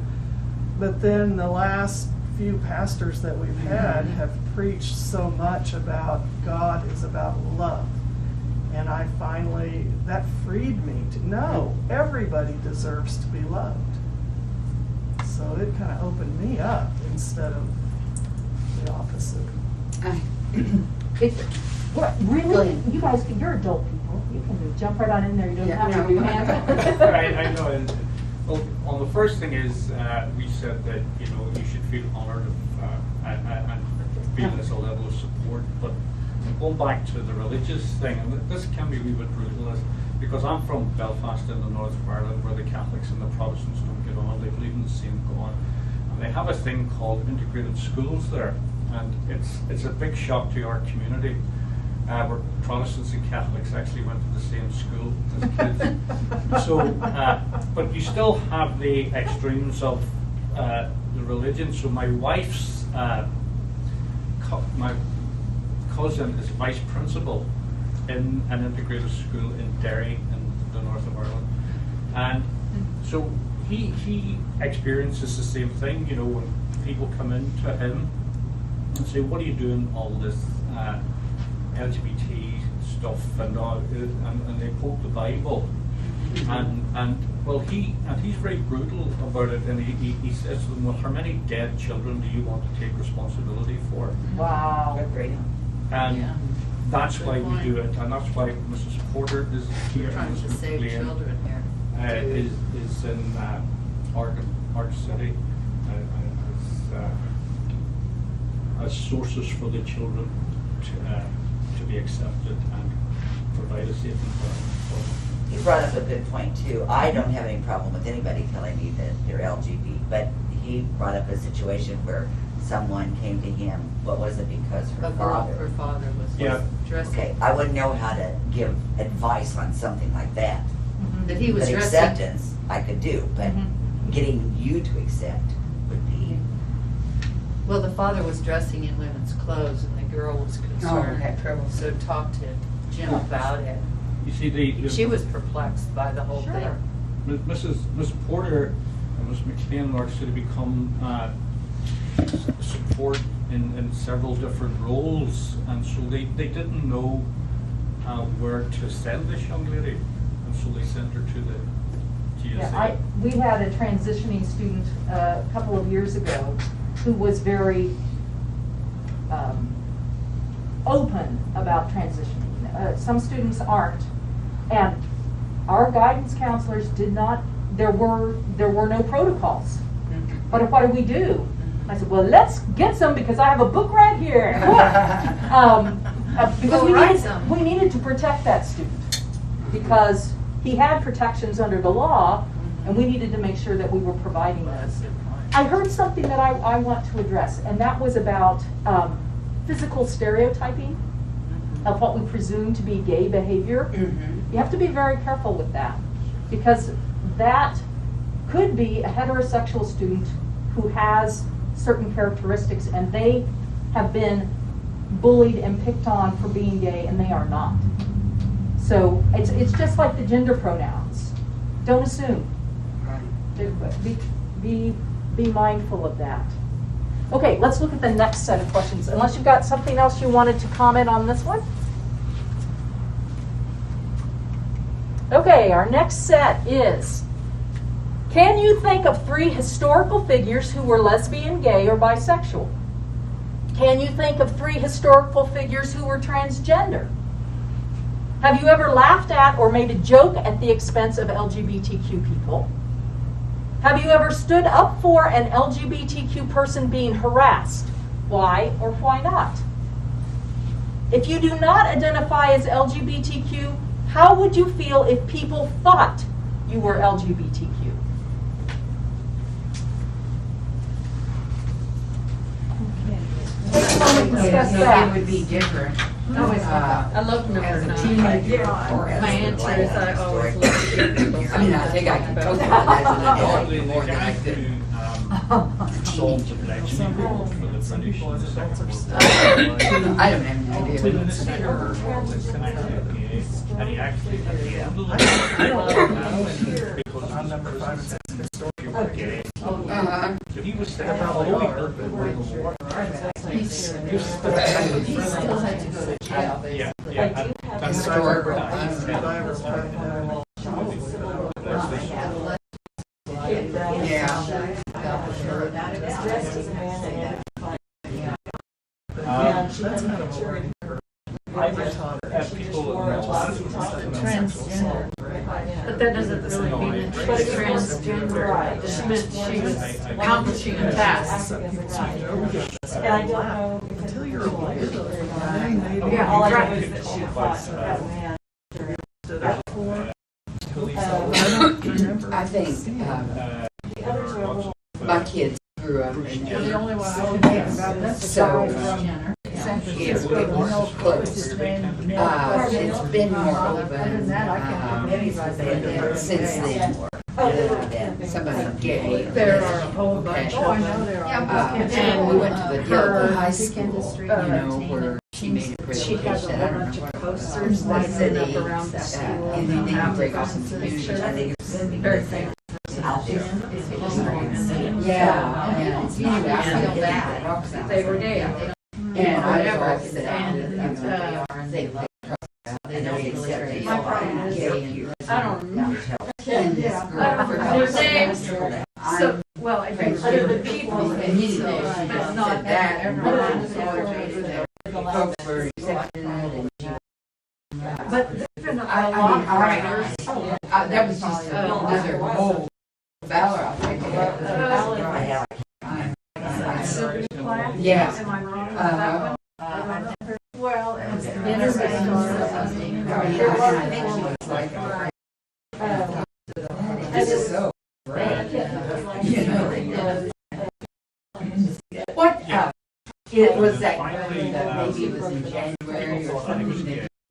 F: But then the last few pastors that we've had have preached so much about God is about love. And I I finally, that freed me to know everybody deserves to be loved. So it kind of opened me up instead of the opposite.
B: It's, what, really, you guys, you're adult people, you can jump right on in there, you don't
H: Yeah,
B: have to do
H: no.
B: hands.
I: I know. Well, the first thing is, we said that, you know, you should feel honored and feel there's a level of support. But going back to the religious thing, and this can be a wee bit brutal, because I'm from Belfast in the north of Ireland, where the Catholics and the Protestants don't get on. They believe in the same God. And they have a thing called integrated schools there. And it's a big shock to our community. Where Protestants and Catholics actually went to the same school as kids. So, but you still have the extremes of the religion. So my wife's, my cousin is vice principal in an integrated school in Derry in the north of Ireland. And so he experiences the same thing, you know, when people come in to him and say, what are you doing all this LGBT stuff and they quote the Bible, and well he's very brutal about it, and he says to them, well, how many dead children do you want to take responsibility for?
B: Wow.
I: And
A: Yeah.
I: that's
A: Good
I: why
A: point.
I: we do it, and that's why Mrs. Porter is here.
A: Trying
I: and
A: to
I: Mrs.
A: save
I: McLean,
A: children here.
I: is in Arch City as sources for the children to be accepted and provide a safe environment for them.
J: He brought up a good point too. I don't have any problem with anybody telling me that they're LGBT, but he brought up a situation where someone came to him, what was it, because her
A: A girl, her
J: father.
A: father was
I: Yeah.
A: dressing.
J: Okay, I wouldn't know how to give advice on something like that.
A: That he was
J: But
A: dressing.
J: acceptance, I could do, but getting you to accept would be,
A: Well, the father was dressing in women's clothes, and the girl was concerned.
H: had trouble.
A: So talked to Jim about it.
I: You see, the
A: She was perplexed by the whole thing.
I: Miss Porter and Miss McLean in Arch City become support in several different roles, and so they didn't know where to send this young lady, and so they sent her to the GSA.
B: Yeah, we had a transitioning student a couple of years ago who was very open about transitioning. Some students aren't, and our guidance counselors did not. There were no protocols. But what do we do? I said, well, let's get some because I have a book right here. Because
A: Well, write some.
B: we needed to protect that student because he had protections under the law, and we needed to make sure that we were providing those. I heard something that I want to address, and that was about physical stereotyping of what we presume to be gay behavior. You have to be very careful with that because that could be a heterosexual student who has certain characteristics and they have been bullied and picked on for being gay and they are not. So it's just like the gender pronouns. Don't assume. Be mindful of that. Okay, let's look at the next set of questions. Unless you've got something else you wanted to comment on this one. Okay, our next set is, can you think of 3 historical figures who were lesbian, gay, or bisexual? Can you think of 3 historical figures who were transgender? Have you ever laughed at or made a joke at the expense of LGBTQ people? Have you ever stood up for an LGBTQ person being harassed? Why or why not? If you do not identify as LGBTQ, how would you feel if people thought you were LGBTQ? Take a moment to discuss
H: It
B: that.
H: would be different.
E: I love number
H: As a
E: 9.
H: teenager
C: Yeah.
H: or as
E: My
H: an
E: answer
H: adult.
E: is I always love to hear people.
H: I mean, I think I can cope with it as an adult
I: The
H: more than I
I: guy
H: could.
I: who solved the election he wrote for the British in the Second World War.
H: I don't have any idea.
I: To the senator was connected gay, and he actually at the end of the because
F: On number 5 it says
I: he was gay. So he was saying,
F: Probably
I: although he
F: are,
I: heard the
F: but
I: word
F: we're-
I: war,
A: He still had to go to jail.
I: yeah,
B: I
I: yeah,
B: do
I: and
H: historical.
F: If I ever tried that.
H: Yeah.
D: Dressed as a man and
I: Um,
D: and she had a picture in her.
I: I just have
D: She just
I: people
D: wore a glossy top.
E: Transgender. But that doesn't really mean that
D: But
E: she's
D: it's
E: transgender.
D: Right.
E: It just meant she was accomplishing a task.
D: And I don't know if it's
F: Until you're
D: real
F: older,
D: life or not.
E: Yeah,
D: All I know
E: right.
D: is that she thought that man.
H: I think
D: The others are a little.
H: my kids grew up in
C: The only one I can think about is
H: So,
C: it
H: was close. It's been more
C: Other than that, I can't think of anybody.
H: since then. Somebody gay.
C: There are a whole bunch. Oh, I know there are.
H: And we went to the Gilbert High
A: music
H: School,
A: industry,
H: you know,
A: entertainment.
H: where she made a
A: She has a
H: presentation. I
A: whole
H: don't
A: bunch
H: know
A: of
H: what
A: posters
H: the
A: lined
H: city,
A: up around the school.
H: and then they break off some community.
J: I think it's
A: Very famous.
J: out there.
H: Yeah, and it's not, I feel bad.
A: They were gay.
H: And I always said,
A: And,
H: that's what they are, and they love
A: They don't really care.
H: My problem is,
A: I don't remember.
H: and this girl,
A: Their names. So,
H: I'm
A: well, I think other than people, and he said, but it's not that. Everyone is
H: folks were accepting it, and she
A: But there's been a
H: I
A: lot
H: mean,
A: of
H: all right.
A: writers.
H: that was just another whole Valor, I think.
A: Sylvia Plath?
H: Yeah.
A: Am I wrong about that one?
C: Well, and
A: Interesting.
H: I think she was like, this is so great. You know, what, it was that, maybe it was in January or something,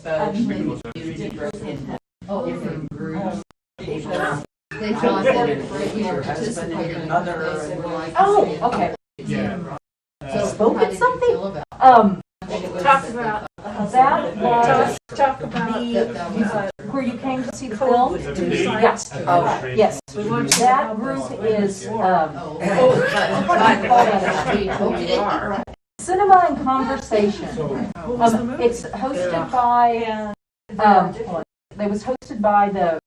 H: they exposed the community broke into different groups.
A: They thought that we were participating in others.
B: Oh, okay.
A: So
B: Spoke
A: how
B: at
A: did you
B: something?
A: feel about
E: Talk about,
B: That was
E: talk about
B: the, where you came to see the film? Yes.
H: Oh,
B: Yes.
E: We want you to
B: That
E: have
B: group
E: this.
B: is,
A: Oh,
B: what do you call that? Cinema and Conversation. It's hosted by, it was hosted by the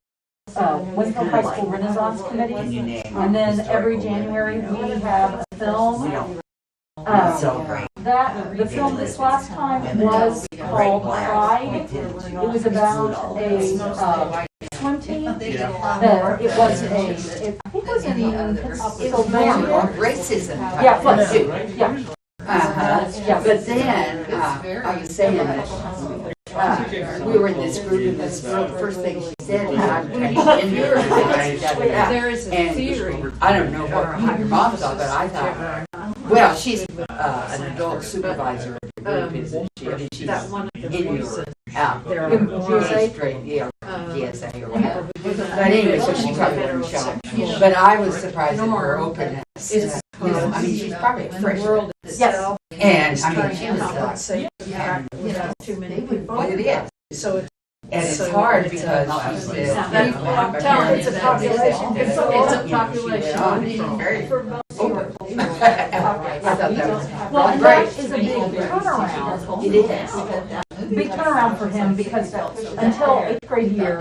B: Winfield High School Renaissance Committee. And then every January we have a film.
J: Celebrate.
B: The film this last time was called Pride. It was about a swim team. It was I think it was in Pennsylvania.
H: Racism.
B: Yeah, it was, yeah.
H: Yeah, but then, I was saying that, we were in this group, and this girl, the first thing she said is, I'm transgender.
A: There is a theory.
H: And I don't know how your mom thought, but I thought, well, she's an adult supervisor of the group, isn't she? I mean, she's
A: That one of the
H: in
A: voices.
H: your, out there.
B: In GSA?
H: Straight, yeah, GSA or whatever. But anyway, so she probably wasn't shocked. But I was surprised at her openness. I mean, she's probably a freshman.
B: Yes.
H: And, I mean, she was like,
E: compensate the fact that we have too many people.
H: well, it is.
E: So it's.
H: And it's hard because she said.
A: I'm telling you, it's a population. It's a population.
B: Well, and that is a big turnaround.
H: It is.
B: Big turnaround for him because until 8th grade year,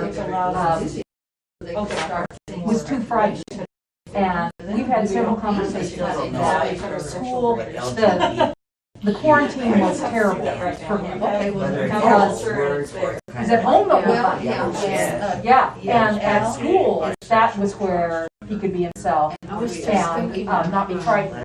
B: was too frightened. And we've had several conversations about that. School, the quarantine was terrible for him. Because he's at home the whole time. Yeah, and at school, that was where he could be himself and not be frightened.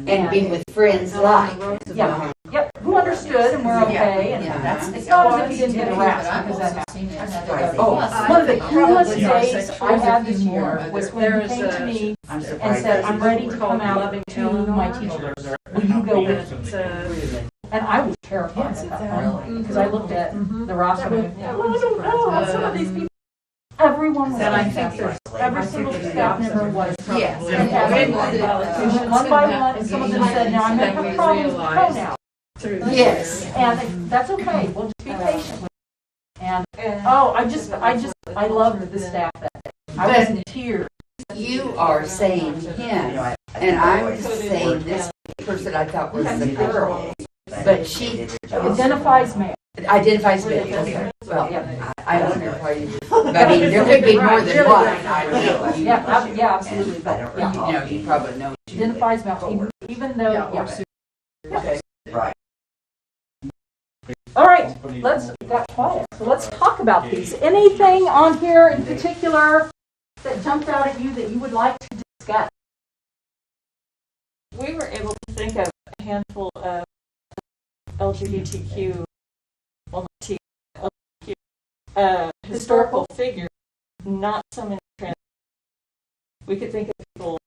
H: And be with friends like.
B: Yeah, yep, who understood and we're okay. And it's not as if he didn't get harassed because that happened. Oh, one of the coolest days I had this year was when he came to me and said, I'm ready to come out to my teachers. Will you go with me? And I was terrified at that point because I looked at the roster and I don't know, some of these people. Everyone was fantastic. Every single staff member was fantastic. We went one by one, and some of them said, now I may have problems with pronouns.
H: Yes.
B: And that's okay, we'll just be patient. And, I loved the staff that day. I was in tears.
H: You are saying him, and I was saying this person I thought was the girl, but she
B: Identifies male.
H: identifies male. Okay. Well,
B: Yeah.
H: I wonder why you just, I mean, there could be more than one. I don't know.
B: Yeah, absolutely,
J: And
B: but,
J: I don't
B: yeah.
J: recall.
H: You know, you probably know.
B: Identifies male, even though,
C: Yeah,
B: yeah.
C: okay.
J: Right.
B: All right, let's, got quiet, so let's talk about these. Anything on here in particular that jumped out at you that you would like to discuss?
D: We were able to think of a handful of LGBTQ, well, not T, LGBTQ, historical figures, not so many trans. We could think of people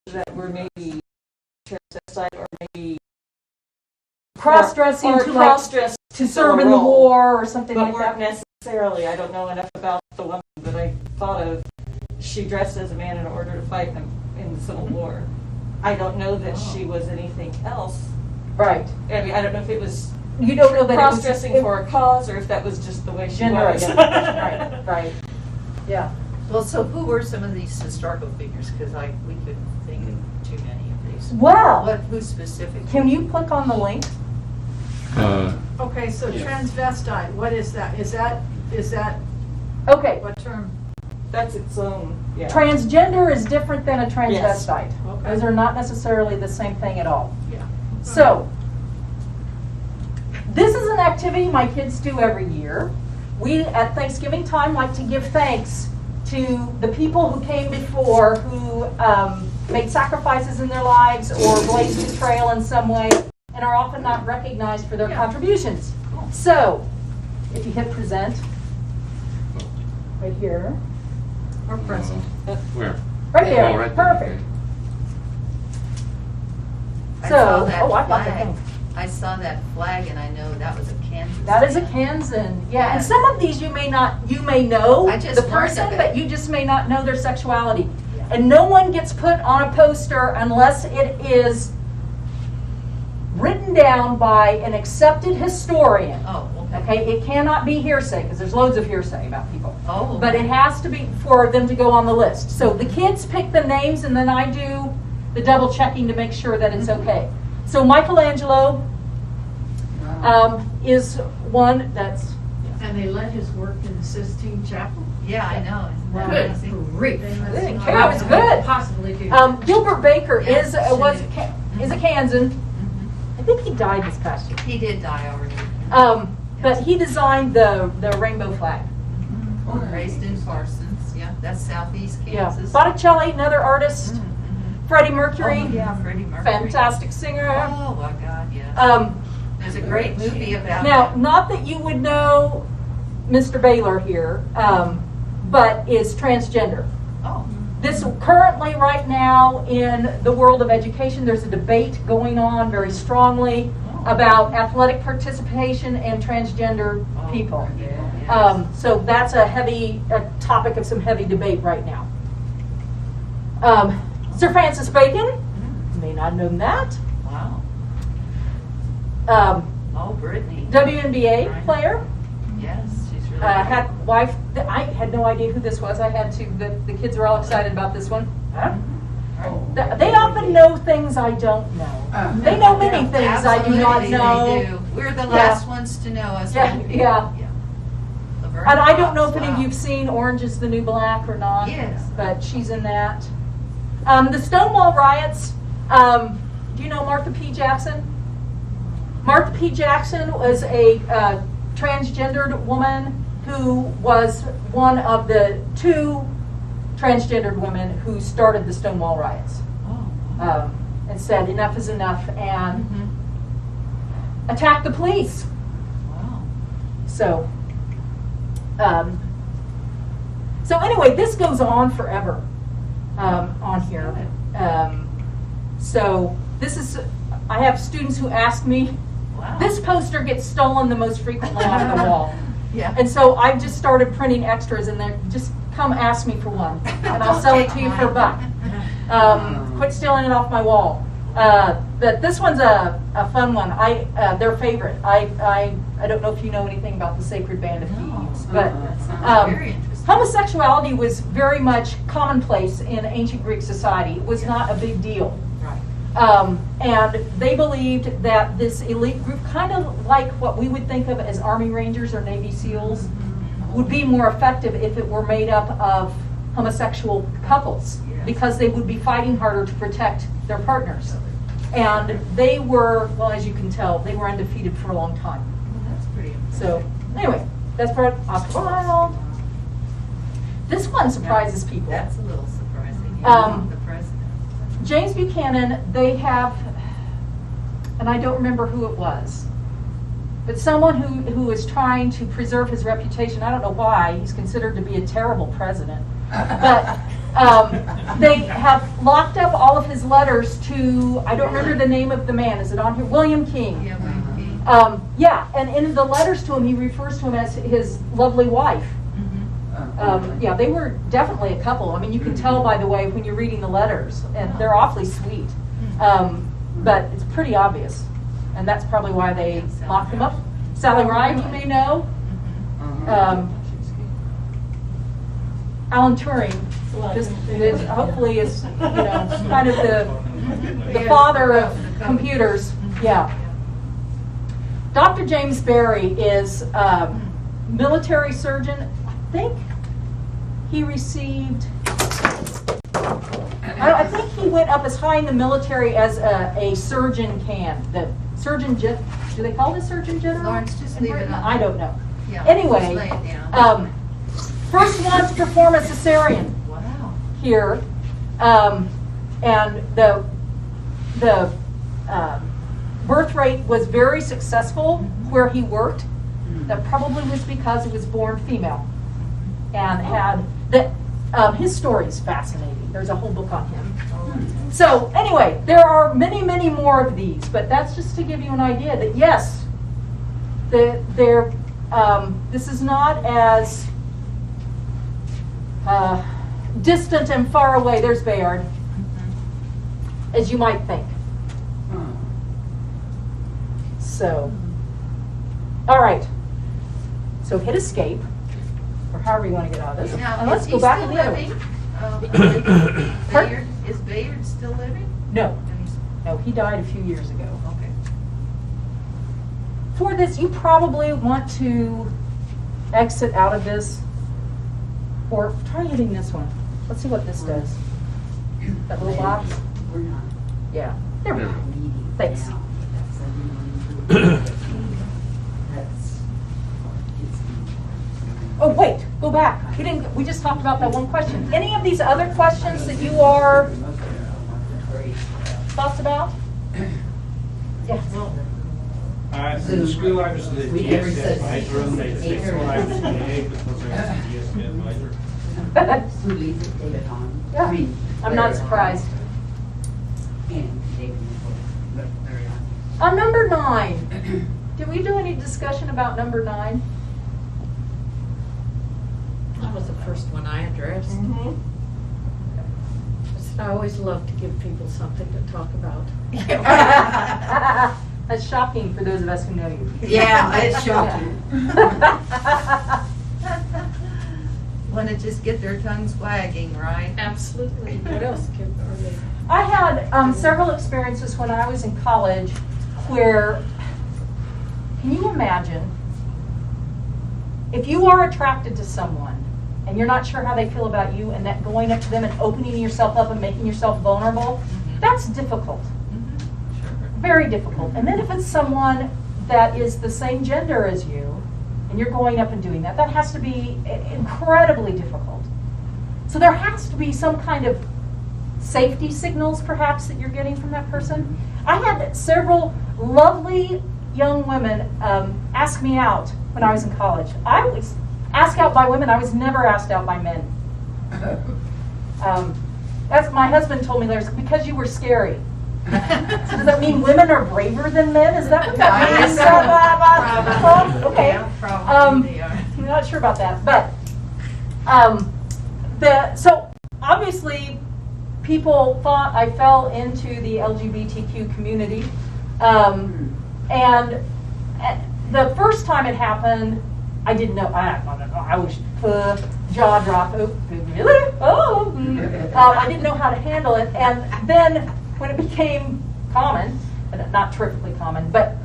D: that were maybe transvestite or maybe
B: Cross-dressing
D: or
B: to like,
D: cross-dressed
B: to serve in the war or something
D: but
B: like
D: weren't
B: that?
D: necessarily. I don't know enough about the woman that I thought of. She dressed as a man in order to fight in the Civil War. I don't know that she was anything else.
B: Right.
D: I mean, I don't know if it was
B: You don't know that it was
D: cross-dressing for a cause or if that was just the way she
B: gender
D: was.
B: identity. Right, right. Yeah.
A: Well, so who were some of these historical figures? Because we couldn't think of too many of these.
B: Well,
A: Who specifically?
B: can you click on the link?
C: Okay, so
G: Yes.
C: transvestite, what is that? Is that,
B: Okay,
C: what term?
D: That's its own, yeah.
B: transgender is different than a
D: Yes.
B: transvestite.
C: Okay.
B: Those are not necessarily the same thing at all.
C: Yeah.
B: So, this is an activity my kids do every year. We, at Thanksgiving time, like to give thanks to the people who came before, who made sacrifices in their lives or blazed the trail in some way, and are often not recognized for their contributions. So, if you hit present, right here,
C: Or present?
I: Where?
B: right there,
I: Oh, right there,
B: perfect.
A: I
B: So,
A: saw that
B: oh, I got the
A: flag.
B: thing.
A: I saw that flag, and I know that was a Kansas.
B: That is a
A: man.
B: Kansan, yeah, and
A: Yes.
B: some of these you may know
A: I just
B: the
A: learned
B: person,
A: of it.
B: but you just may not know their sexuality.
A: Yeah.
B: And no one gets put on a poster unless it is written down by an accepted historian.
A: Oh, okay.
B: Okay, it cannot be hearsay, because there's loads of hearsay about people.
A: Oh.
B: But it has to be for them to go on the list. So the kids pick the names, and then I do the double checking to make sure that it's okay. So Michelangelo is one that's,
E: And they let his work in the Sistine Chapel?
A: Yeah, I know. Isn't that
E: Good
A: amazing?
E: grief.
B: They didn't care, it was good.
E: Possibly do.
B: Gilbert Baker
A: Yeah,
B: is a Kansan. I think he died this past year.
A: He did die already.
B: But he designed the rainbow flag.
A: Raised in Parsons. Yeah, that's southeast
B: Yeah.
A: Kansas.
B: Botticelli, another artist.
A: Mhm.
B: Freddie Mercury,
A: Oh, yeah, Freddie Mercury.
B: fantastic singer.
A: Oh my God, yeah. There's a great movie about
B: Now,
A: him.
B: not that you would know Mr. Baylor here, but is transgender.
A: Oh.
B: This currently, right now, in the world of education, there's a debate going on very strongly about athletic participation and transgender people.
A: Yeah.
B: So that's a topic of some heavy debate right now. Sir Francis Bacon, you may not know that.
A: Wow. Oh, Brittany.
B: WNBA player.
A: Yes, she's really.
B: Had wife. I had no idea who this was. I had to. The kids were all excited about this one. Huh? They often know things I don't know. They know many things I do not
A: Absolutely,
B: know.
A: they do. We're the last ones to know us.
B: Yeah,
A: old people.
B: yeah.
A: Laverne
B: And I don't know if
A: Cox,
B: any of
A: wow.
B: you've seen Orange is the New Black or not.
A: Yes.
B: But she's in that. The Stonewall riots. Do you know Martha P. Jackson? Martha P. Jackson was a transgendered woman who was one of the two transgendered women who started the Stonewall riots.
A: Oh.
B: And said enough is enough and
A: Mhm.
B: attacked the police.
A: Wow.
B: So, so anyway, this goes on forever on here. So this is, I have students who ask me,
A: Wow.
B: this poster gets stolen the most frequently off the wall.
A: Yeah.
B: And so I've just started printing extras and they're just come ask me for one and I'll sell it to you for $1. Quit stealing it off my wall. But this one's a fun one. Their favorite. I don't know if you know anything about the Sacred Band of Thieves, but
A: That sounds very interesting.
B: homosexuality was very much commonplace in ancient Greek society. It was not a big deal.
A: Right.
B: And they believed that this elite group, kind of like what we would think of as Army Rangers or Navy SEALs, would be more effective if it were made up of homosexual couples, because they would be fighting harder to protect their partners. And they were, well, as you can tell, they were undefeated for a long time.
A: That's pretty impressive.
B: So, anyway, that's part of Oscar Wilde. This one surprises people.
A: That's a little surprising.
B: Um,
A: The president.
B: James Buchanan, they have, and I don't remember who it was, but someone who is trying to preserve his reputation. I don't know why. He's considered to be a terrible president. But they have locked up all of his letters to, I don't remember the name of the man. Is it on here? William King.
A: Yeah, William King.
B: Yeah, and in the letters to him, he refers to him as his lovely wife. Yeah, they were definitely a couple. I mean, you can tell by the way when you're reading the letters, and they're awfully sweet. But it's pretty obvious, and that's probably why they locked them up. Sally Ride, you may know. Alan Turing, this hopefully is, you know, kind of the father of computers. Yeah. Dr. James Berry is a military surgeon. I think he received, I think he went up as high in the military as a surgeon can. The surgeon, do they call it surgeon general?
A: Lawrence, just leave it on.
B: I don't know.
A: Yeah,
B: Anyway,
A: just lay it down.
B: First one to perform a cesarean
A: Wow.
B: here, and the birth rate was very successful where he worked. That probably was because he was born female, and had his story is fascinating. There's a whole book on him. So anyway, there are many, many more of these, but that's just to give you an idea that yes, this is not as distant and far away, there's Bayard, as you might think. So, all right. So hit escape, or however you want to get out of this.
A: Now,
B: And let's
A: is
B: go
A: he
B: back
A: still
B: to the other
A: living?
B: one.
A: Bayard, is Bayard still living?
B: No, no, he died a few years ago.
A: Okay.
B: For this, you probably want to exit out of this, or try hitting this one. Let's see what this does. That little box?
H: We're not.
B: Yeah. There we go.
H: Meeting
B: Thanks.
H: now. That's
B: Oh, wait, go back. We just talked about that one question. Any of these other questions that you are thoughts about? Yeah.
I: In the school I was the
H: We never
I: GSA
H: said
I: advisor, and they
H: eight.
I: said when I was GA because I was the GSA advisor.
H: Who leaves it, David Hahn?
B: Yeah.
H: I mean,
B: I'm not
H: Larry
B: surprised.
H: Hahn And David Nicole. But Larry Hahn.
B: On number 9, did we do any discussion about number 9?
E: That was the first one I addressed. I always love to give people something to talk about.
B: That's shocking for those of us who know you.
H: Yeah, it's shocking.
A: Want to just get their tongues wagging, right?
E: Absolutely. What else can they?
B: I had several experiences when I was in college where, can you imagine, if you are attracted to someone and you're not sure how they feel about you, and that going up to them and opening yourself up and making yourself vulnerable, that's difficult. Very difficult. And then if it's someone that is the same gender as you, and you're going up and doing that, that has to be incredibly difficult. So there has to be some kind of safety signals, perhaps, that you're getting from that person. I had several lovely young women ask me out when I was in college. I was asked out by women. I was never asked out by men. That's my husband told me there's because you were scary. So does that mean women are braver than men? Is that what that means? Okay.
A: Probably they are.
B: I'm not sure about that, but so obviously people thought I fell into the LGBTQ community, and the first time it happened, I didn't know. I was jaw dropped. Oh, really? Oh, I didn't know how to handle it, and then when it became common, but not terrifically common, but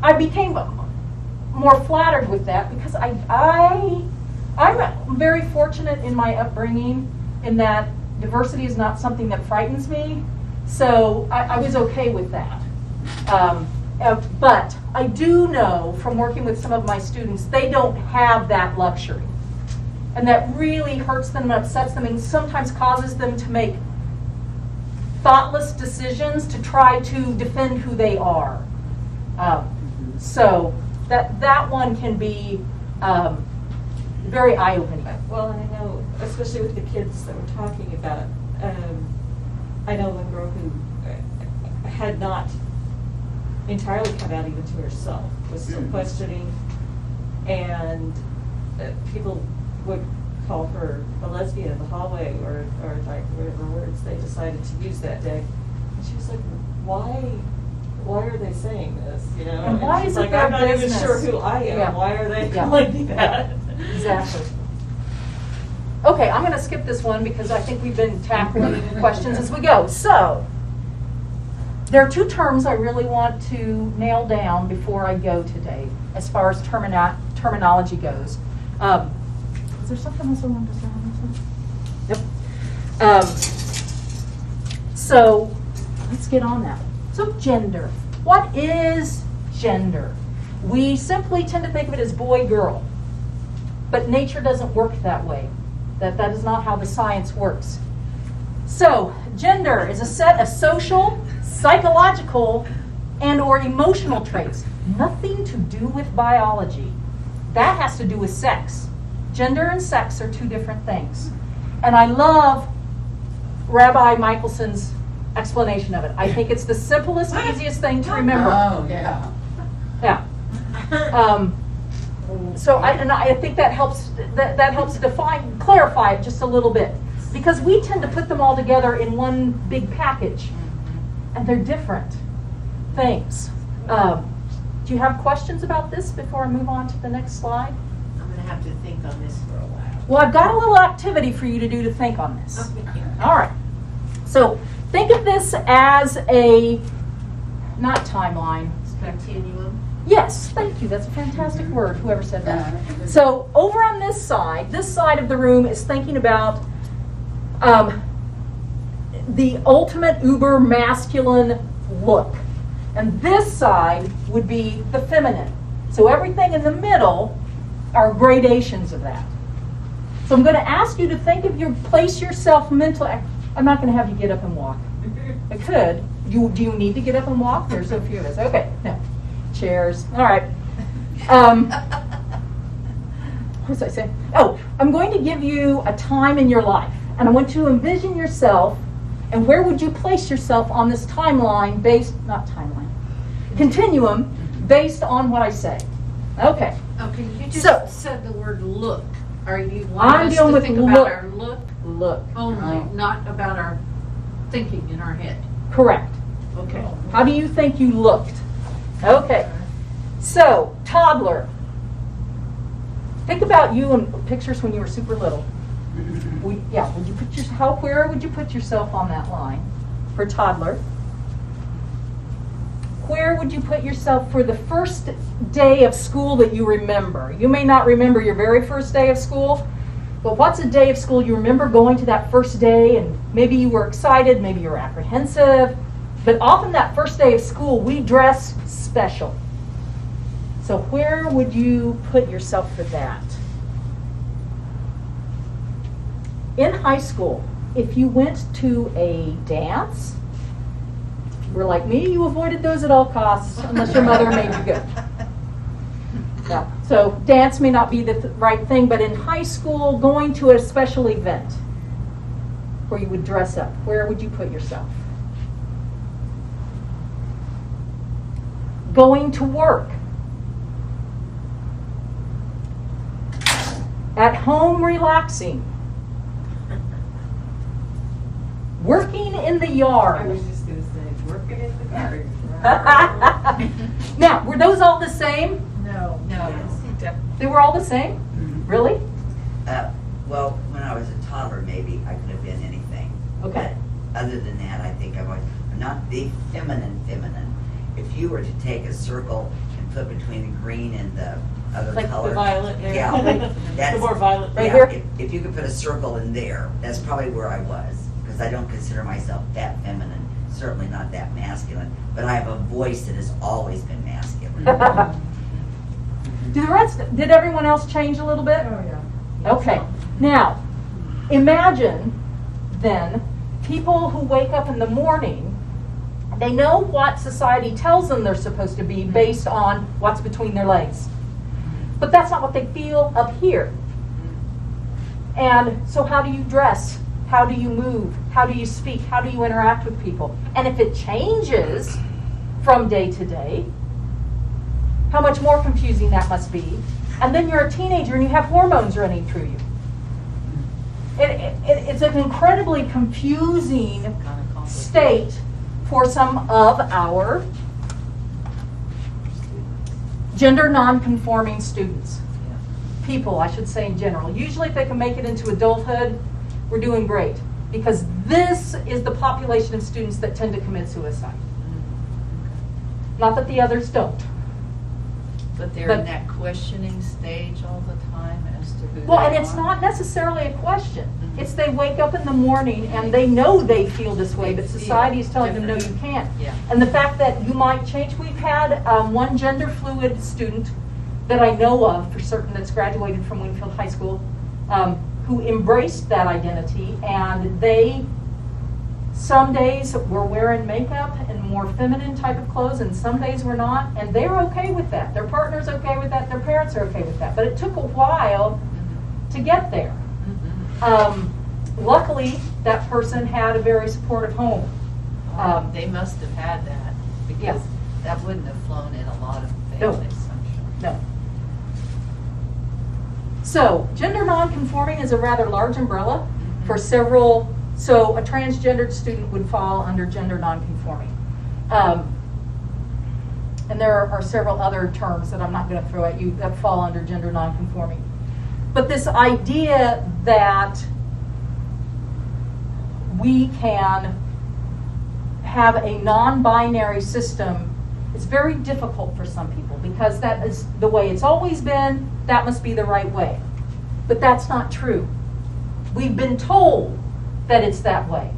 B: I became more flattered with that because I'm very fortunate in my upbringing in that diversity is not something that frightens me, so I was okay with that. But I do know from working with some of my students, they don't have that luxury. And that really hurts them and upsets them and sometimes causes them to make thoughtless decisions to try to defend who they are. So that one can be very eye-opening.
D: Well, and I know, especially with the kids that we're talking about, I know one girl who had not entirely come out even to herself, was still questioning, and people would call her a lesbian in the hallway or like whatever words they decided to use that day. And she was like, why are they saying this? You know?
B: And why
D: she's
B: is it
D: like,
B: their
D: I'm not even
B: business?
D: sure who I am.
B: Yeah.
D: Why are they
B: Yeah.
D: like that?
B: Exactly. Okay, I'm going to skip this one because I think we've been tackling questions as we go. So, there are two terms I really want to nail down before I go today, as far as terminology goes. Is there something else I wanted to say on this one? Yep. So, let's get on that. So, gender. What is gender? We simply tend to think of it as boy, girl. But nature doesn't work that way. That is not how the science works. So, gender is a set of social, psychological, and or emotional traits. Nothing to do with biology. That has to do with sex. Gender and sex are two different things. And I love Rabbi Michelson's explanation of it. I think it's the simplest, easiest thing to remember.
H: Oh, yeah.
B: Yeah. So I think that helps clarify it just a little bit, because we tend to put them all together in one big package, and they're different things. Do you have questions about this before I move on to the next slide?
E: I'm gonna have to think on this for a while.
B: Well, I've got a little activity for you to do to think on this. All right. So think of this as a, not timeline.
E: Continuum.
B: Yes, thank you. That's a fantastic word, whoever said that. So over on this side of the room is thinking about the ultimate uber masculine look. And this side would be the feminine. So everything in the middle are gradations of that. So I'm going to ask you to place yourself mentally. I'm not going to have you get up and walk. I could. Do you need to get up and walk? There's so few of us. Okay, no. Chairs. All right. What was I saying? Oh, I'm going to give you a time in your life, and I want you to envision yourself, and where would you place yourself on this continuum based on what I say. Okay.
E: Okay, you just
B: So-
E: said the word look. Are you
B: I'm
E: wanting us
B: dealing
E: to
B: with
E: think
B: look.
E: about our look
B: Look.
E: only, not about our thinking in our head?
B: Correct.
E: Okay.
B: How do you think you looked? Okay. So, toddler. Think about you in pictures when you were super little. Where would you put yourself on that line for toddler? Where would you put yourself for the first day of school that you remember? You may not remember your very first day of school, but what's a day of school you remember going to that first day, and maybe you were excited, maybe you were apprehensive, but often that first day of school we dress special. So where would you put yourself for that? In high school, if you went to a dance, if you were like me, you avoided those at all costs unless your mother made you go. Yeah. So dance may not be the right thing, but in high school, going to a special event where you would dress up, where would you put yourself? Going to work. At home, relaxing. Working in the yard.
E: just going to say, working in the garden.
B: Now, were those all the same?
C: No.
B: They were all the same? Really?
J: Well, when I was a toddler, maybe I could have been anything.
B: Okay.
J: But other than that, I think I'm not the feminine. If you were to take a circle and put between the green and the other
D: Like
J: color.
D: the violet there.
J: Yeah, that's.
D: The more violet.
B: Right
J: yeah,
B: here?
J: If you could put a circle in there, that's probably where I was, because I don't consider myself that feminine, certainly not that masculine, but I have a voice that has always been masculine.
B: Did everyone else change a little bit?
C: Oh, yeah.
B: Okay. Now, imagine then people who wake up in the morning, they know what society tells them they're supposed to be based on what's between their legs. But that's not what they feel up here. And so how do you dress? How do you move? How do you speak? How do you interact with people? And if it changes from day to day, how much more confusing that must be. And then you're a teenager and you have hormones running through you. It's an incredibly confusing state for some of our gender non-conforming students. People, I should say in general. Usually if they can make it into adulthood, we're doing great. Because this is the population of students that tend to commit suicide. Not that the others don't.
A: But they're in that questioning stage all the time as to who
B: Well,
A: they
B: and it's
A: are.
B: not necessarily a question.
A: Mhm.
B: It's they wake up in the morning and they know they feel this way, but
A: They feel
B: society is telling them, no,
A: different.
B: you can't.
A: Yeah.
B: And the fact that you might change. We've had one gender fluid student that I know of for certain that's graduated from Winfield High School who embraced that identity, and they some days were wearing makeup and more feminine type of clothes, and some days were not, and they're okay with that. Their partner's okay with that. Their parents are okay with that. But it took a while to get there. Luckily, that person had a very supportive home.
A: They must have had that, because
B: Yeah.
A: that wouldn't have flown in a lot of
B: No.
A: families, I'm sure.
B: No. So, gender nonconforming is a rather large umbrella for several. So, a transgendered student would fall under gender nonconforming. And there are several other terms that I'm not going to throw at you that fall under gender nonconforming. But this idea that we can have a non-binary system is very difficult for some people, because that is the way it's always been. That must be the right way. But that's not true. We've been told that it's that way.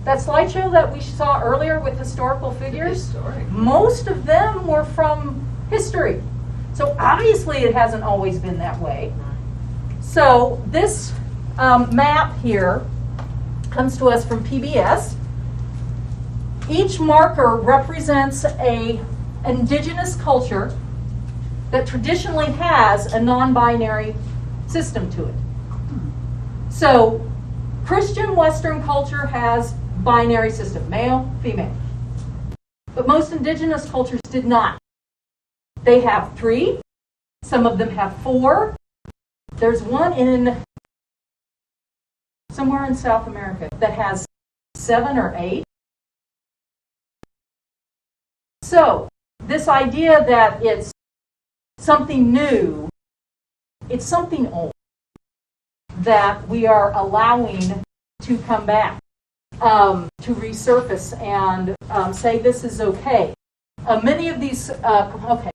B: That slideshow that we saw earlier with historical figures,
A: Historic.
B: most of them were from history. So obviously it hasn't always been that way. So this map here comes to us from PBS. Each marker represents an indigenous culture that traditionally has a non-binary system to it. So Christian Western culture has binary system, male, female. But most indigenous cultures did not. They have 3, some of them have 4. There's one in somewhere in South America that has 7 or 8. So this idea that it's something new, it's something old that we are allowing to come back, to resurface and say this is okay. Many of these, okay,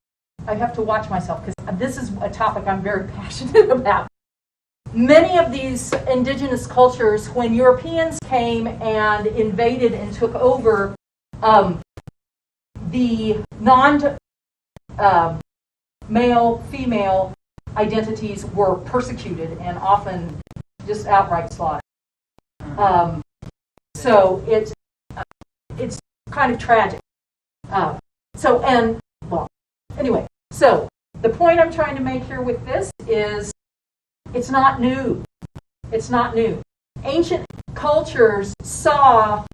B: I have to watch myself because this is a topic I'm very passionate about. Many of these indigenous cultures, when Europeans came and invaded and took over, the non-male, female identities were persecuted and often just outright slaughtered. So it's kind of tragic. Anyway, so the point I'm trying to make here with this is it's not new. It's not new. Ancient cultures saw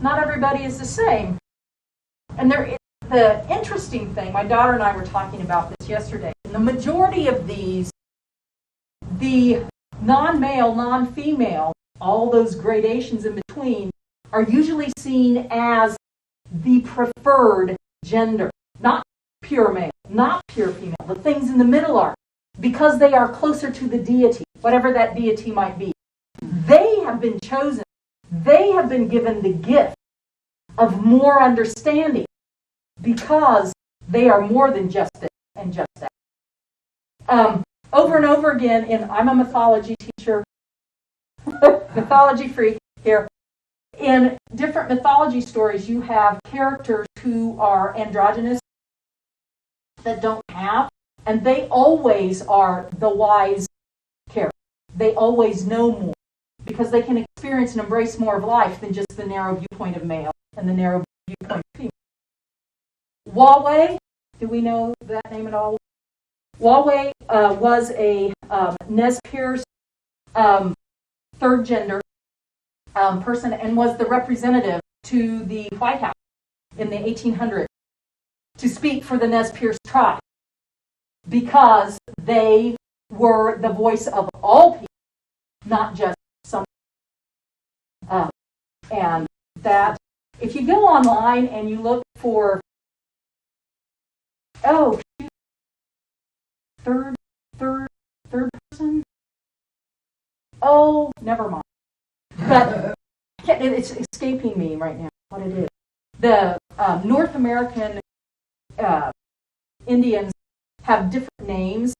B: not everybody is the same. And the interesting thing, my daughter and I were talking about this yesterday, the majority of these, the non-male, non-female, all those gradations in between, are usually seen as the preferred gender. Not pure male, not pure female. The things in the middle are, because they are closer to the deity, whatever that deity might be. They have been chosen. They have been given the gift of more understanding because they are more than just this and just that. Over and over again, I'm a mythology teacher, mythology freak here. In different mythology stories, you have characters who are androgynous that don't have, and they always are the wise character. They always know more because they can experience and embrace more of life than just the narrow viewpoint of male and the narrow viewpoint of female. Walway, do we know that name at all? Walway was a Nez Perce third gender person and was the representative to the White House in the 1800s to speak for the Nez Perce tribe because they were the voice of all people, not just some. And that, if you go online and you look for, third person? Oh, never mind. But it's escaping me right now what it is. The North American Indians have different names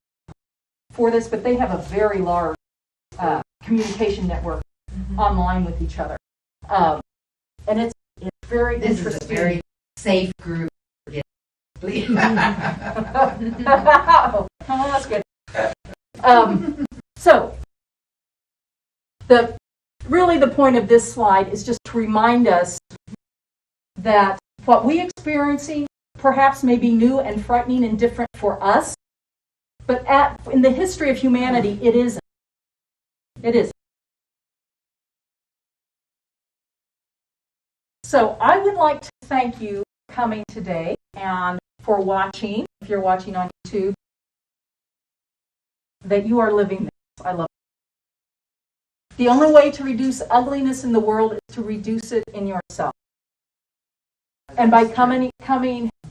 B: for this, but they have a very large communication network online with each other. And it's very interesting.
H: This is a very safe group.
B: Oh, that's good. So, really the point of this slide is just to remind us that what we experiencing perhaps may be new and frightening and different for us, but in the history of humanity, it isn't. It isn't. So I would like to thank you for coming today and for watching, if you're watching on YouTube, that you are living this. I love it. The only way to reduce ugliness in the world is to reduce it in yourself. And by coming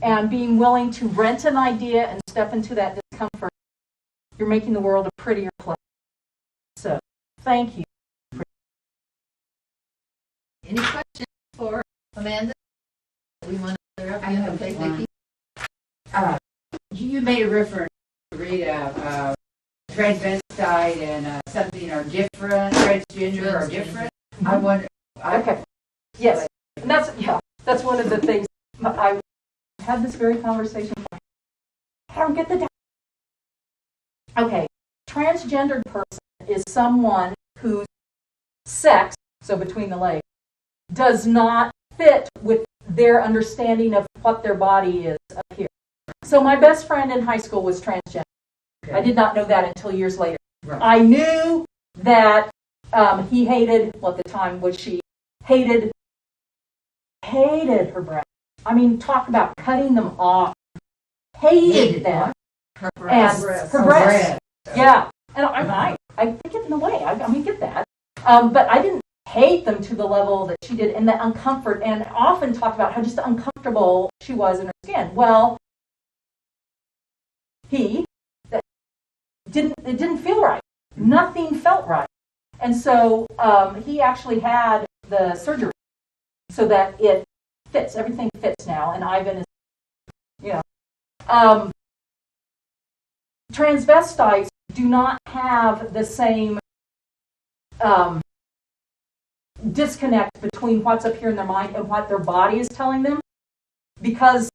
B: and being willing to rent an idea and step into that discomfort, you're making the world a prettier place. So, thank you.
A: Any questions for Amanda? We want to clear up.
H: I have
A: Okay,
H: one.
A: Vicki?
H: You made a reference to Rita, transvestite and something are different, transgender are different. I wonder.
B: Okay. Yes. And that's one of the things. I had this very conversation. I don't get the. Okay. Transgendered person is someone whose sex, so between the legs, does not fit with their understanding of what their body is up here. So my best friend in high school was transgender. I did not know that until years later.
H: Right.
B: I knew that he hated, well, at the time was she, hated her breasts. I mean, talk about cutting them off. Hated them.
H: Her
B: And
H: breasts.
B: her breasts. Yeah. And I think it in a way. I mean, get that. But I didn't hate them to the level that she did, and the uncomfort, and often talked about how just uncomfortable she was in her skin. Well, it didn't feel right. Nothing felt right. And so he actually had the surgery so that it fits. Everything fits now, and Ivan is, transvestites do not have the same disconnect between what's up here in their mind and what their body is telling them, because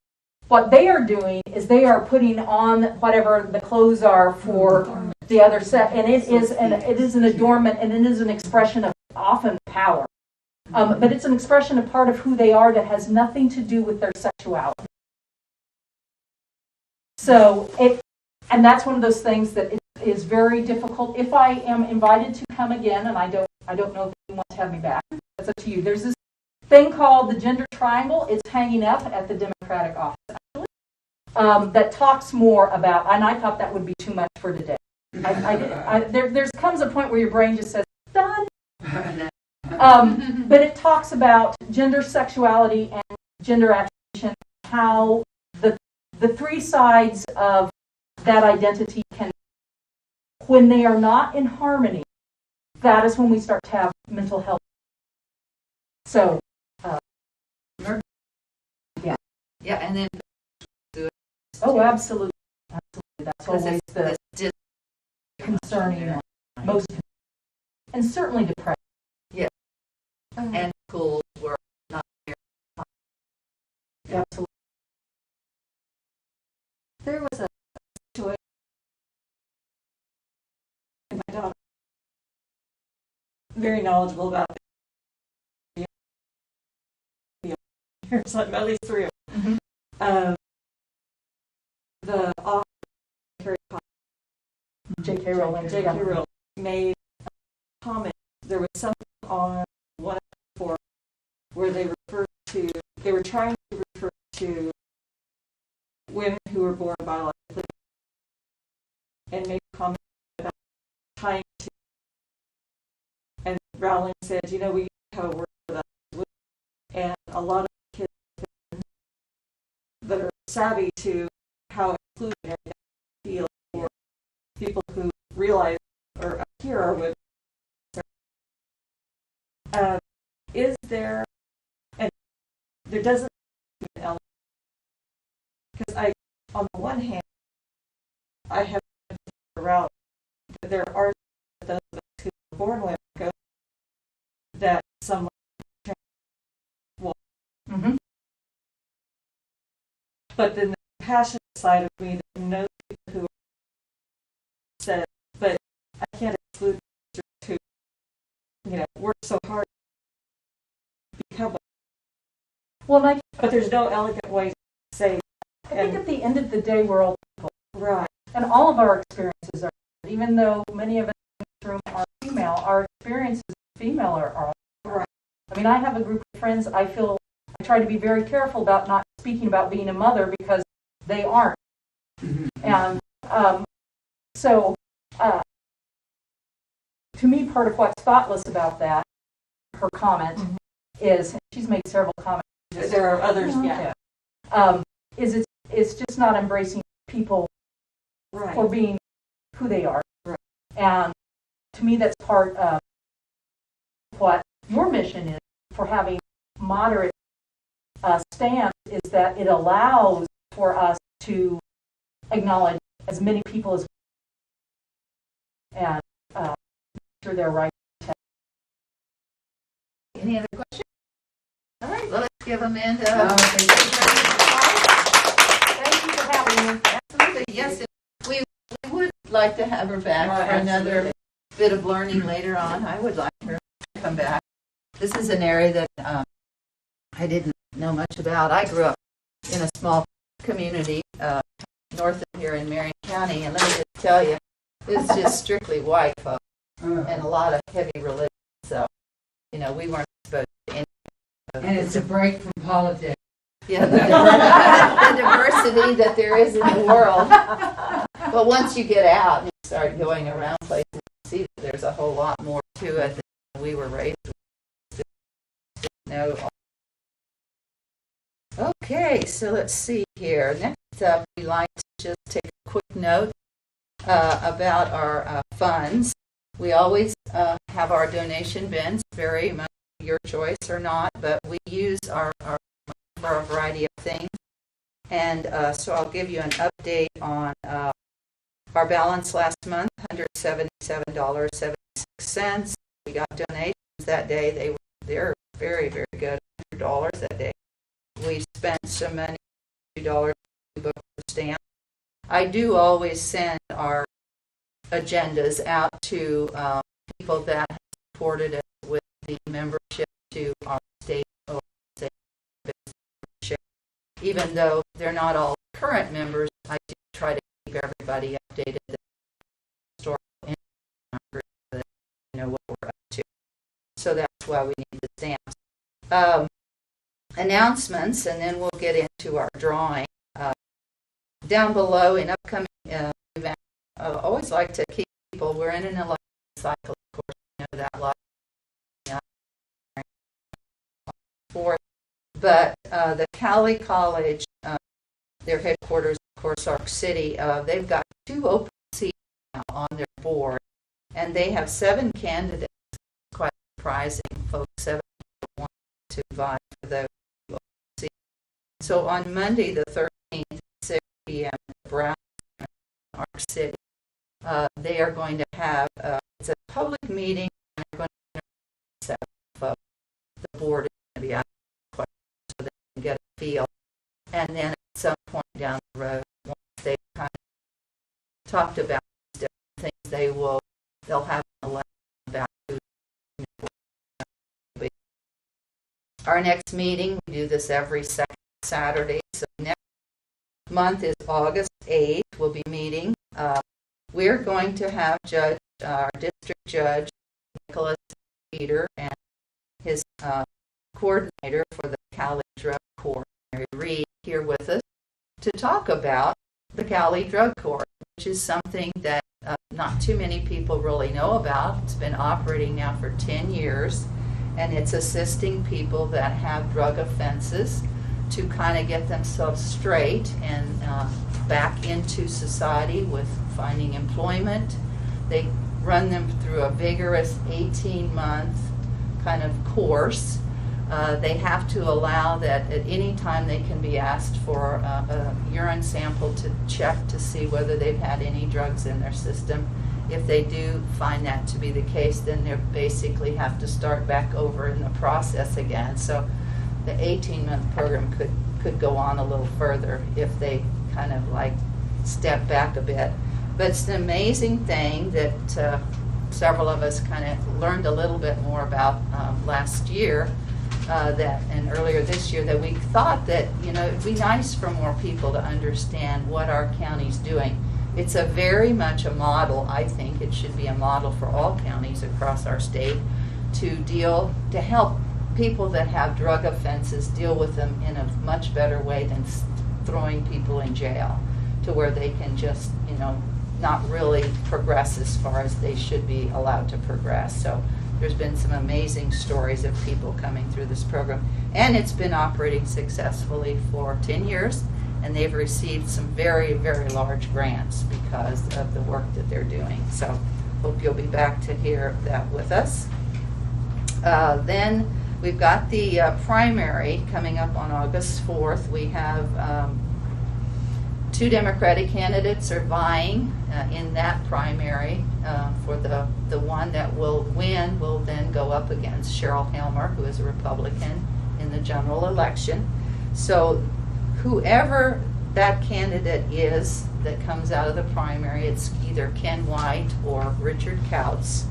B: what they are doing is they are putting on whatever the clothes are for the other set, and it is an adornment, and it is an expression of often power, but it's an expression of part of who they are that has nothing to do with their sexuality. So and that's one of those things that is very difficult. If I am invited to come again, and I don't know if you want to have me back, that's up to you. There's this thing called the gender triangle. It's hanging up at the Democratic office, actually, that talks more about, and I thought that would be too much for today. There comes a point where your brain just says, done. But it talks about gender, sexuality, and gender attribution, how the three sides of that identity can, when they are not in harmony, that is when we start to have mental health. So,
A: Yeah, and then do it.
B: Oh, absolutely, absolutely. That's
A: 'Cause
B: always
A: it's
B: the
A: just
B: concerning one, most, and certainly depression.
A: and schools were not here.
B: Absolutely.
D: There was a situation, and my daughter, very knowledgeable about it. There's like at least three of them. The author,
B: J.K. Rowling.
D: J.K. Rowling, made a comment. There was something on one of the forums where they were trying to refer to women who were born biologically and made a comment about trying to, and Rowling said, we have a word for that, and a lot of kids that are savvy to how inclusionary that feel for people who realize or hear our women. Is there, and there doesn't be an element, because on the one hand, I have around that there are those of us who were born with America that someone will.
B: Mm-hmm.
D: But then the passionate side of me that knows people who said, but I can't exclude who, work so hard to become one.
B: Well,
D: But there's no elegant way to say.
B: I think at the end of the day, we're all people.
D: Right.
B: And all of our experiences are, even though many of us in this room are female, our experiences as female are all right. I mean, I have a group of friends, I try to be very careful about not speaking about being a mother because they aren't. And so, to me, part of what's thoughtless about that, her comment, is, and she's made several comments.
D: There are others, yeah.
B: Is it's just not embracing people for being who they are.
D: Right.
B: And to me, that's part of what your mission is for having moderate stance, is that it allows for us to acknowledge as many people as and make sure they're right.
A: Any other questions? All right, well, let's give Amanda.
B: Thank you for having me.
A: Absolutely, yes. We would like to have her back for another bit of learning later on. I would like her to come back. This is an area that I didn't know much about. I grew up in a small community north of here in Marion County, and let me just tell you, it's just strictly white folks and a lot of heavy religion. So, we weren't exposed to any of
H: And it's a break from politics.
A: Yeah, the diversity that there is in the world. But once you get out and you start going around places, you see that there's a whole lot more to it than we were raised with. No. Okay, so let's see here. Next up, we'd like to just take a quick note about our funds. We always have our donation bins, very much your choice or not, but we use our for a variety of things. And so I'll give you an update on our balance last month, $177.76. We got donations that day. They're very, very good, $100 that day. We spent some money, $2 to book the stamp. I do always send our agendas out to people that have supported us with the membership to our state membership. Even though they're not all current members, I do try to keep everybody updated. What we're up to. So that's why we need the stamps. Announcements, and then we'll get into our drawing. Down below in upcoming events, I always like to keep people, we're in an election cycle, of course, you know that a lot. But the Cowley College, their headquarters, of course, Arc City, they've got 2 open seats now on their board, and they have 7 candidates. Quite surprising, folks. 7 want to vie for those open seats. So on Monday, the 13th, at 6 p.m. at Brown, Arc City, they are going to have, it's a public meeting, and they're going to interview folks. The board is going to be asking questions so they can get a feel. And then at some point down the road, once they've kind of talked about these different things, they'll have an election about who. Our next meeting, we do this every second Saturday, so next month is August 8th, we'll be meeting. We're going to have our district judge, Nicholas Peter, and his coordinator for the Cali Drug Court, Mary Reed, here with us to talk about the Cali Drug Court, which is something that not too many people really know about. It's been operating now for 10 years, and it's assisting people that have drug offenses to kind of get themselves straight and back into society with finding employment. They run them through a vigorous 18-month kind of course. They have to allow that at any time they can be asked for a urine sample to check to see whether they've had any drugs in their system. If they do find that to be the case, then they basically have to start back over in the process again. So the 18-month program could go on a little further if they kind of like step back a bit. But it's an amazing thing that several of us kind of learned a little bit more about last year and earlier this year, that we thought that, it'd be nice for more people to understand what our county's doing. It's a very much a model. I think it should be a model for all counties across our state to help people that have drug offenses deal with them in a much better way than throwing people in jail, to where they can just, not really progress as far as they should be allowed to progress. So there's been some amazing stories of people coming through this program, and it's been operating successfully for 10 years. And they've received some very, very large grants because of the work that they're doing. So hope you'll be back to hear that with us. Then we've got the primary coming up on August 4th. We have 2 Democratic candidates are vying in that primary. For the one that will win will then go up against Cheryl Helmer, who is a Republican, in the general election. So whoever that candidate is that comes out of the primary, it's either Ken White or Richard Kautz.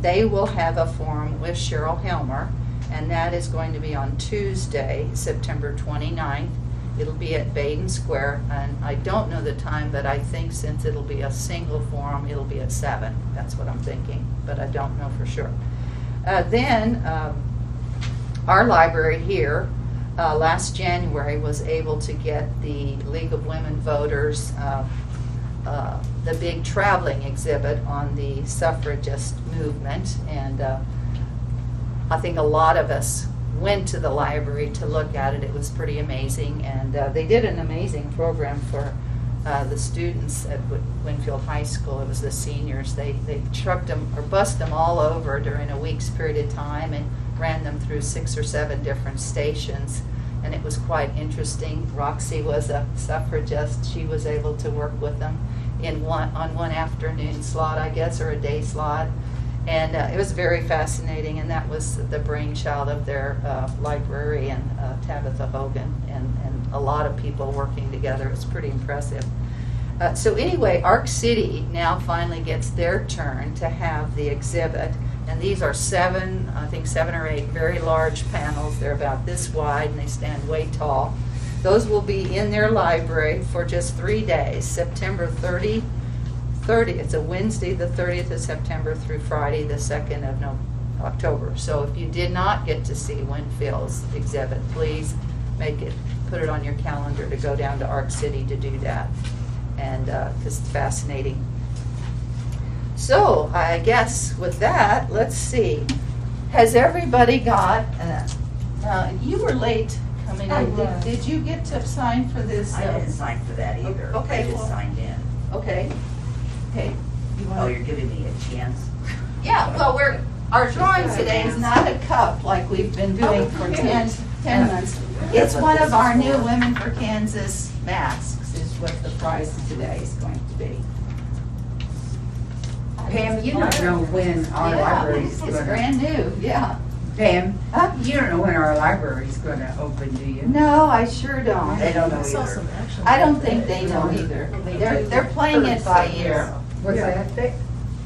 A: They will have a forum with Cheryl Helmer, and that is going to be on Tuesday, September 29th. It'll be at Baden Square, and I don't know the time, but I think since it'll be a single forum, it'll be at 7. That's what I'm thinking, but I don't know for sure. Then our library here, last January, was able to get the League of Women Voters, the big traveling exhibit on the suffragist movement, and I think a lot of us went to the library to look at it. It was pretty amazing, and they did an amazing program for the students at Winfield High School. It was the seniors. They trucked them or bussed them all over during a week's period of time and ran them through 6 or 7 different stations, and it was quite interesting. Roxy was a suffragist. She was able to work with them on one afternoon slot, I guess, or a day slot. And it was very fascinating, and that was the brainchild of their librarian, Tabitha Hogan, and a lot of people working together. It was pretty impressive. So anyway, Arc City now finally gets their turn to have the exhibit, and these are 7 or 8 very large panels. They're about this wide, and they stand way tall. Those will be in their library for just 3 days, September 30. It's a Wednesday, the 30th of September, through Friday, the 2nd of October. So if you did not get to see Winfield's exhibit, please put it on your calendar to go down to Arc City to do that, and because it's fascinating. So I guess with that, let's see. Has everybody got? You were late coming in. Did you get to sign for this?
J: I didn't sign for that either.
A: Okay,
J: I just signed in.
A: Okay. Okay.
J: Oh, you're giving me a chance?
A: Yeah, well, our drawing today is not a cup like we've been doing for 10 10 months. It's one of our new Women for Kansas masks is what the price today is going to be.
H: Pam, you don't know when our
A: Yeah,
H: library's
A: it's
H: gonna.
A: brand new, yeah.
H: Pam, you don't know when our library's gonna open, do you?
A: No, I sure don't.
H: They don't know
F: I saw
H: either.
F: some action.
A: I don't think they know either. They're playing it by ear.
H: What's
C: Yeah,
H: that?
C: They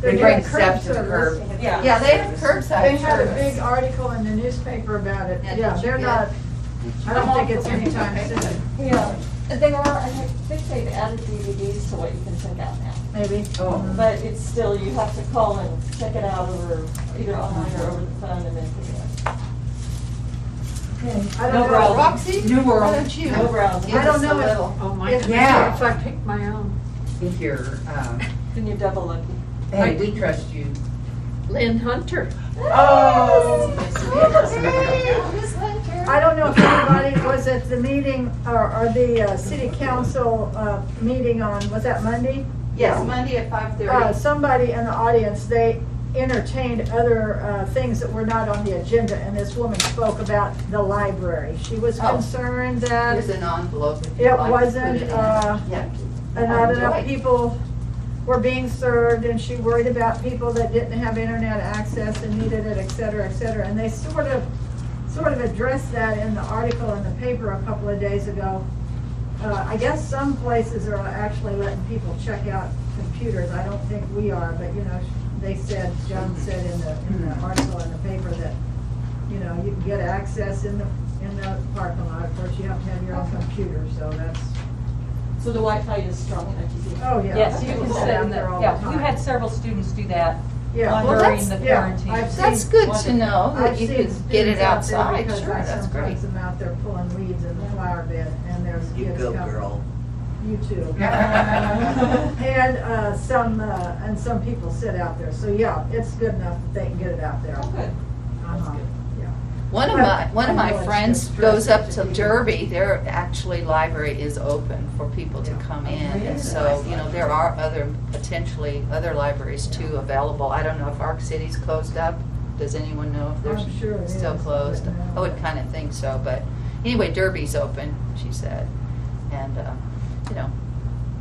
H: They
C: do
H: bring
C: a
H: stuff to the
C: service.
H: curb.
A: Yeah, they have curbside
C: They had a
A: service.
C: big article in the newspaper about it.
A: Yeah,
C: Yeah,
A: did you
C: they're
A: get
C: not,
A: it?
C: I don't think it's anytime soon,
D: Yeah, they are, I think they've added DVDs to what you can check out now.
C: maybe.
H: Oh.
D: But it's still, you have to call and check it out over, either online or over the phone and then pick it up.
C: I
D: No
C: don't know.
D: browsing.
A: Roxy,
H: New
A: why
H: world.
A: don't you?
D: No browsing.
A: give
C: I don't
A: us a
C: know if-
A: little?
E: Oh, my
C: If-
H: Yeah.
E: if I pick my own.
H: If you're,
D: Then you're double lucky.
H: hey, we trust you.
E: Lynn Hunter.
H: Oh.
C: I don't know if anybody was at the meeting or the city council meeting on, was that Monday?
A: Yes, Monday at 5:30.
C: Somebody in the audience, they entertained other things that were not on the agenda, and this woman spoke about the library. She was
A: Oh.
C: concerned that
A: Here's an envelope if you'd
C: it
A: like to put
C: wasn't,
A: it in. Yeah.
C: not enough
A: Enjoy.
C: people were being served, and she worried about people that didn't have internet access and needed it, et cetera, et cetera. And they sort of addressed that in the article in the paper a couple of days ago. I guess some places are actually letting people check out computers. I don't think we are, but they said, John said in the article in the paper that, you can get access in the parking lot. Of course, you have to have your own computer, so that's,
D: So the Wi-Fi is strong enough to do.
C: oh, yeah.
B: Yes, you
C: people
B: can
C: sit
B: sit
C: out
B: in the,
C: there all
B: yeah,
C: the
B: we've
C: time.
B: had several students do that
C: Yeah.
A: Well,
B: during
A: that's-
B: the
C: yeah,
B: quarantine.
C: I've
A: That's
C: seen-
A: good to know that
C: I've
A: you
C: seen
A: could get
C: students
A: it
C: out there
A: outside.
C: because
A: Sure,
C: I
A: that's great.
C: sometimes am out there pulling weeds in the flower bed, and there's
J: You
C: kids
J: go,
C: come.
J: girl.
C: You too. And some people sit out there, so yeah, it's good enough that they can get it out there.
D: Oh, good.
C: Uh-huh, yeah.
A: One of
C: I
A: my
C: know it's
A: friends
C: just
A: goes up to
C: stress
A: Derby, their actually library is open for people to come in. And so, there are potentially other libraries too available. I don't know if Arc City's closed up. Does anyone know if
C: I'm sure
A: they're
C: it
A: still
C: is. I
A: closed?
C: wouldn't know.
A: I would kind of think so, but anyway, Derby's open, she said. And,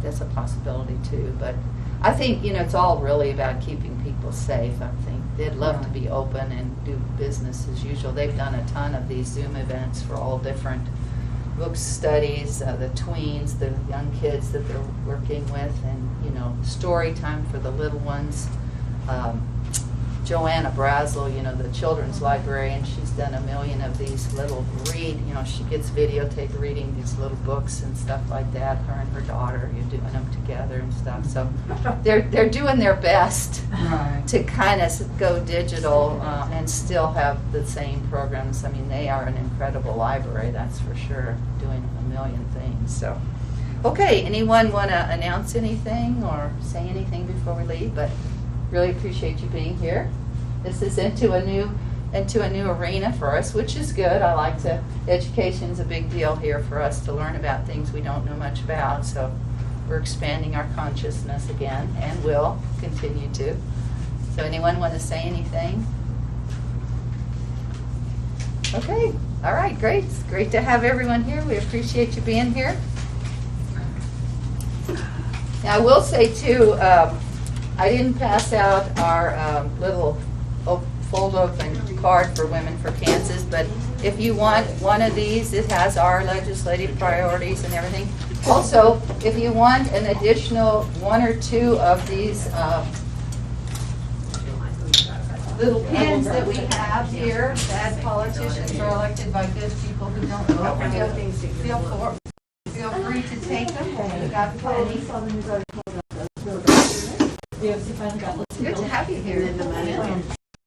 A: that's a possibility too. But I think, it's all really about keeping people safe. I think they'd love to be open and do business as usual. They've done a ton of these Zoom events for all different book studies, the tweens, the young kids that they're working with, and, story time for the little ones. Joanna Brazel, the children's librarian, she's done 1 million of these little she gets videotaped reading these little books and stuff like that. Her and her daughter, you're doing them together and stuff. So they're doing their best
H: Right.
A: to kind of go digital and still have the same programs. I mean, they are an incredible library, that's for sure, doing 1 million things. So, okay, anyone want to announce anything or say anything before we leave? But really appreciate you being here. This is into a new arena for us, which is good. I like to. Education's a big deal here for us to learn about things we don't know much about. So we're expanding our consciousness again, and will continue to. So anyone want to say anything? Okay. All right. Great. It's great to have everyone here. We appreciate you being here. Now I will say too. I didn't pass out our little fold open card for Women for Kansas, but if you want one of these, it has our legislative priorities and everything. Also, if you want an additional 1 or 2 of these little pins that we have here, that politicians are elected by good people who don't know, feel free to take them. We got plenty. Good to have you here.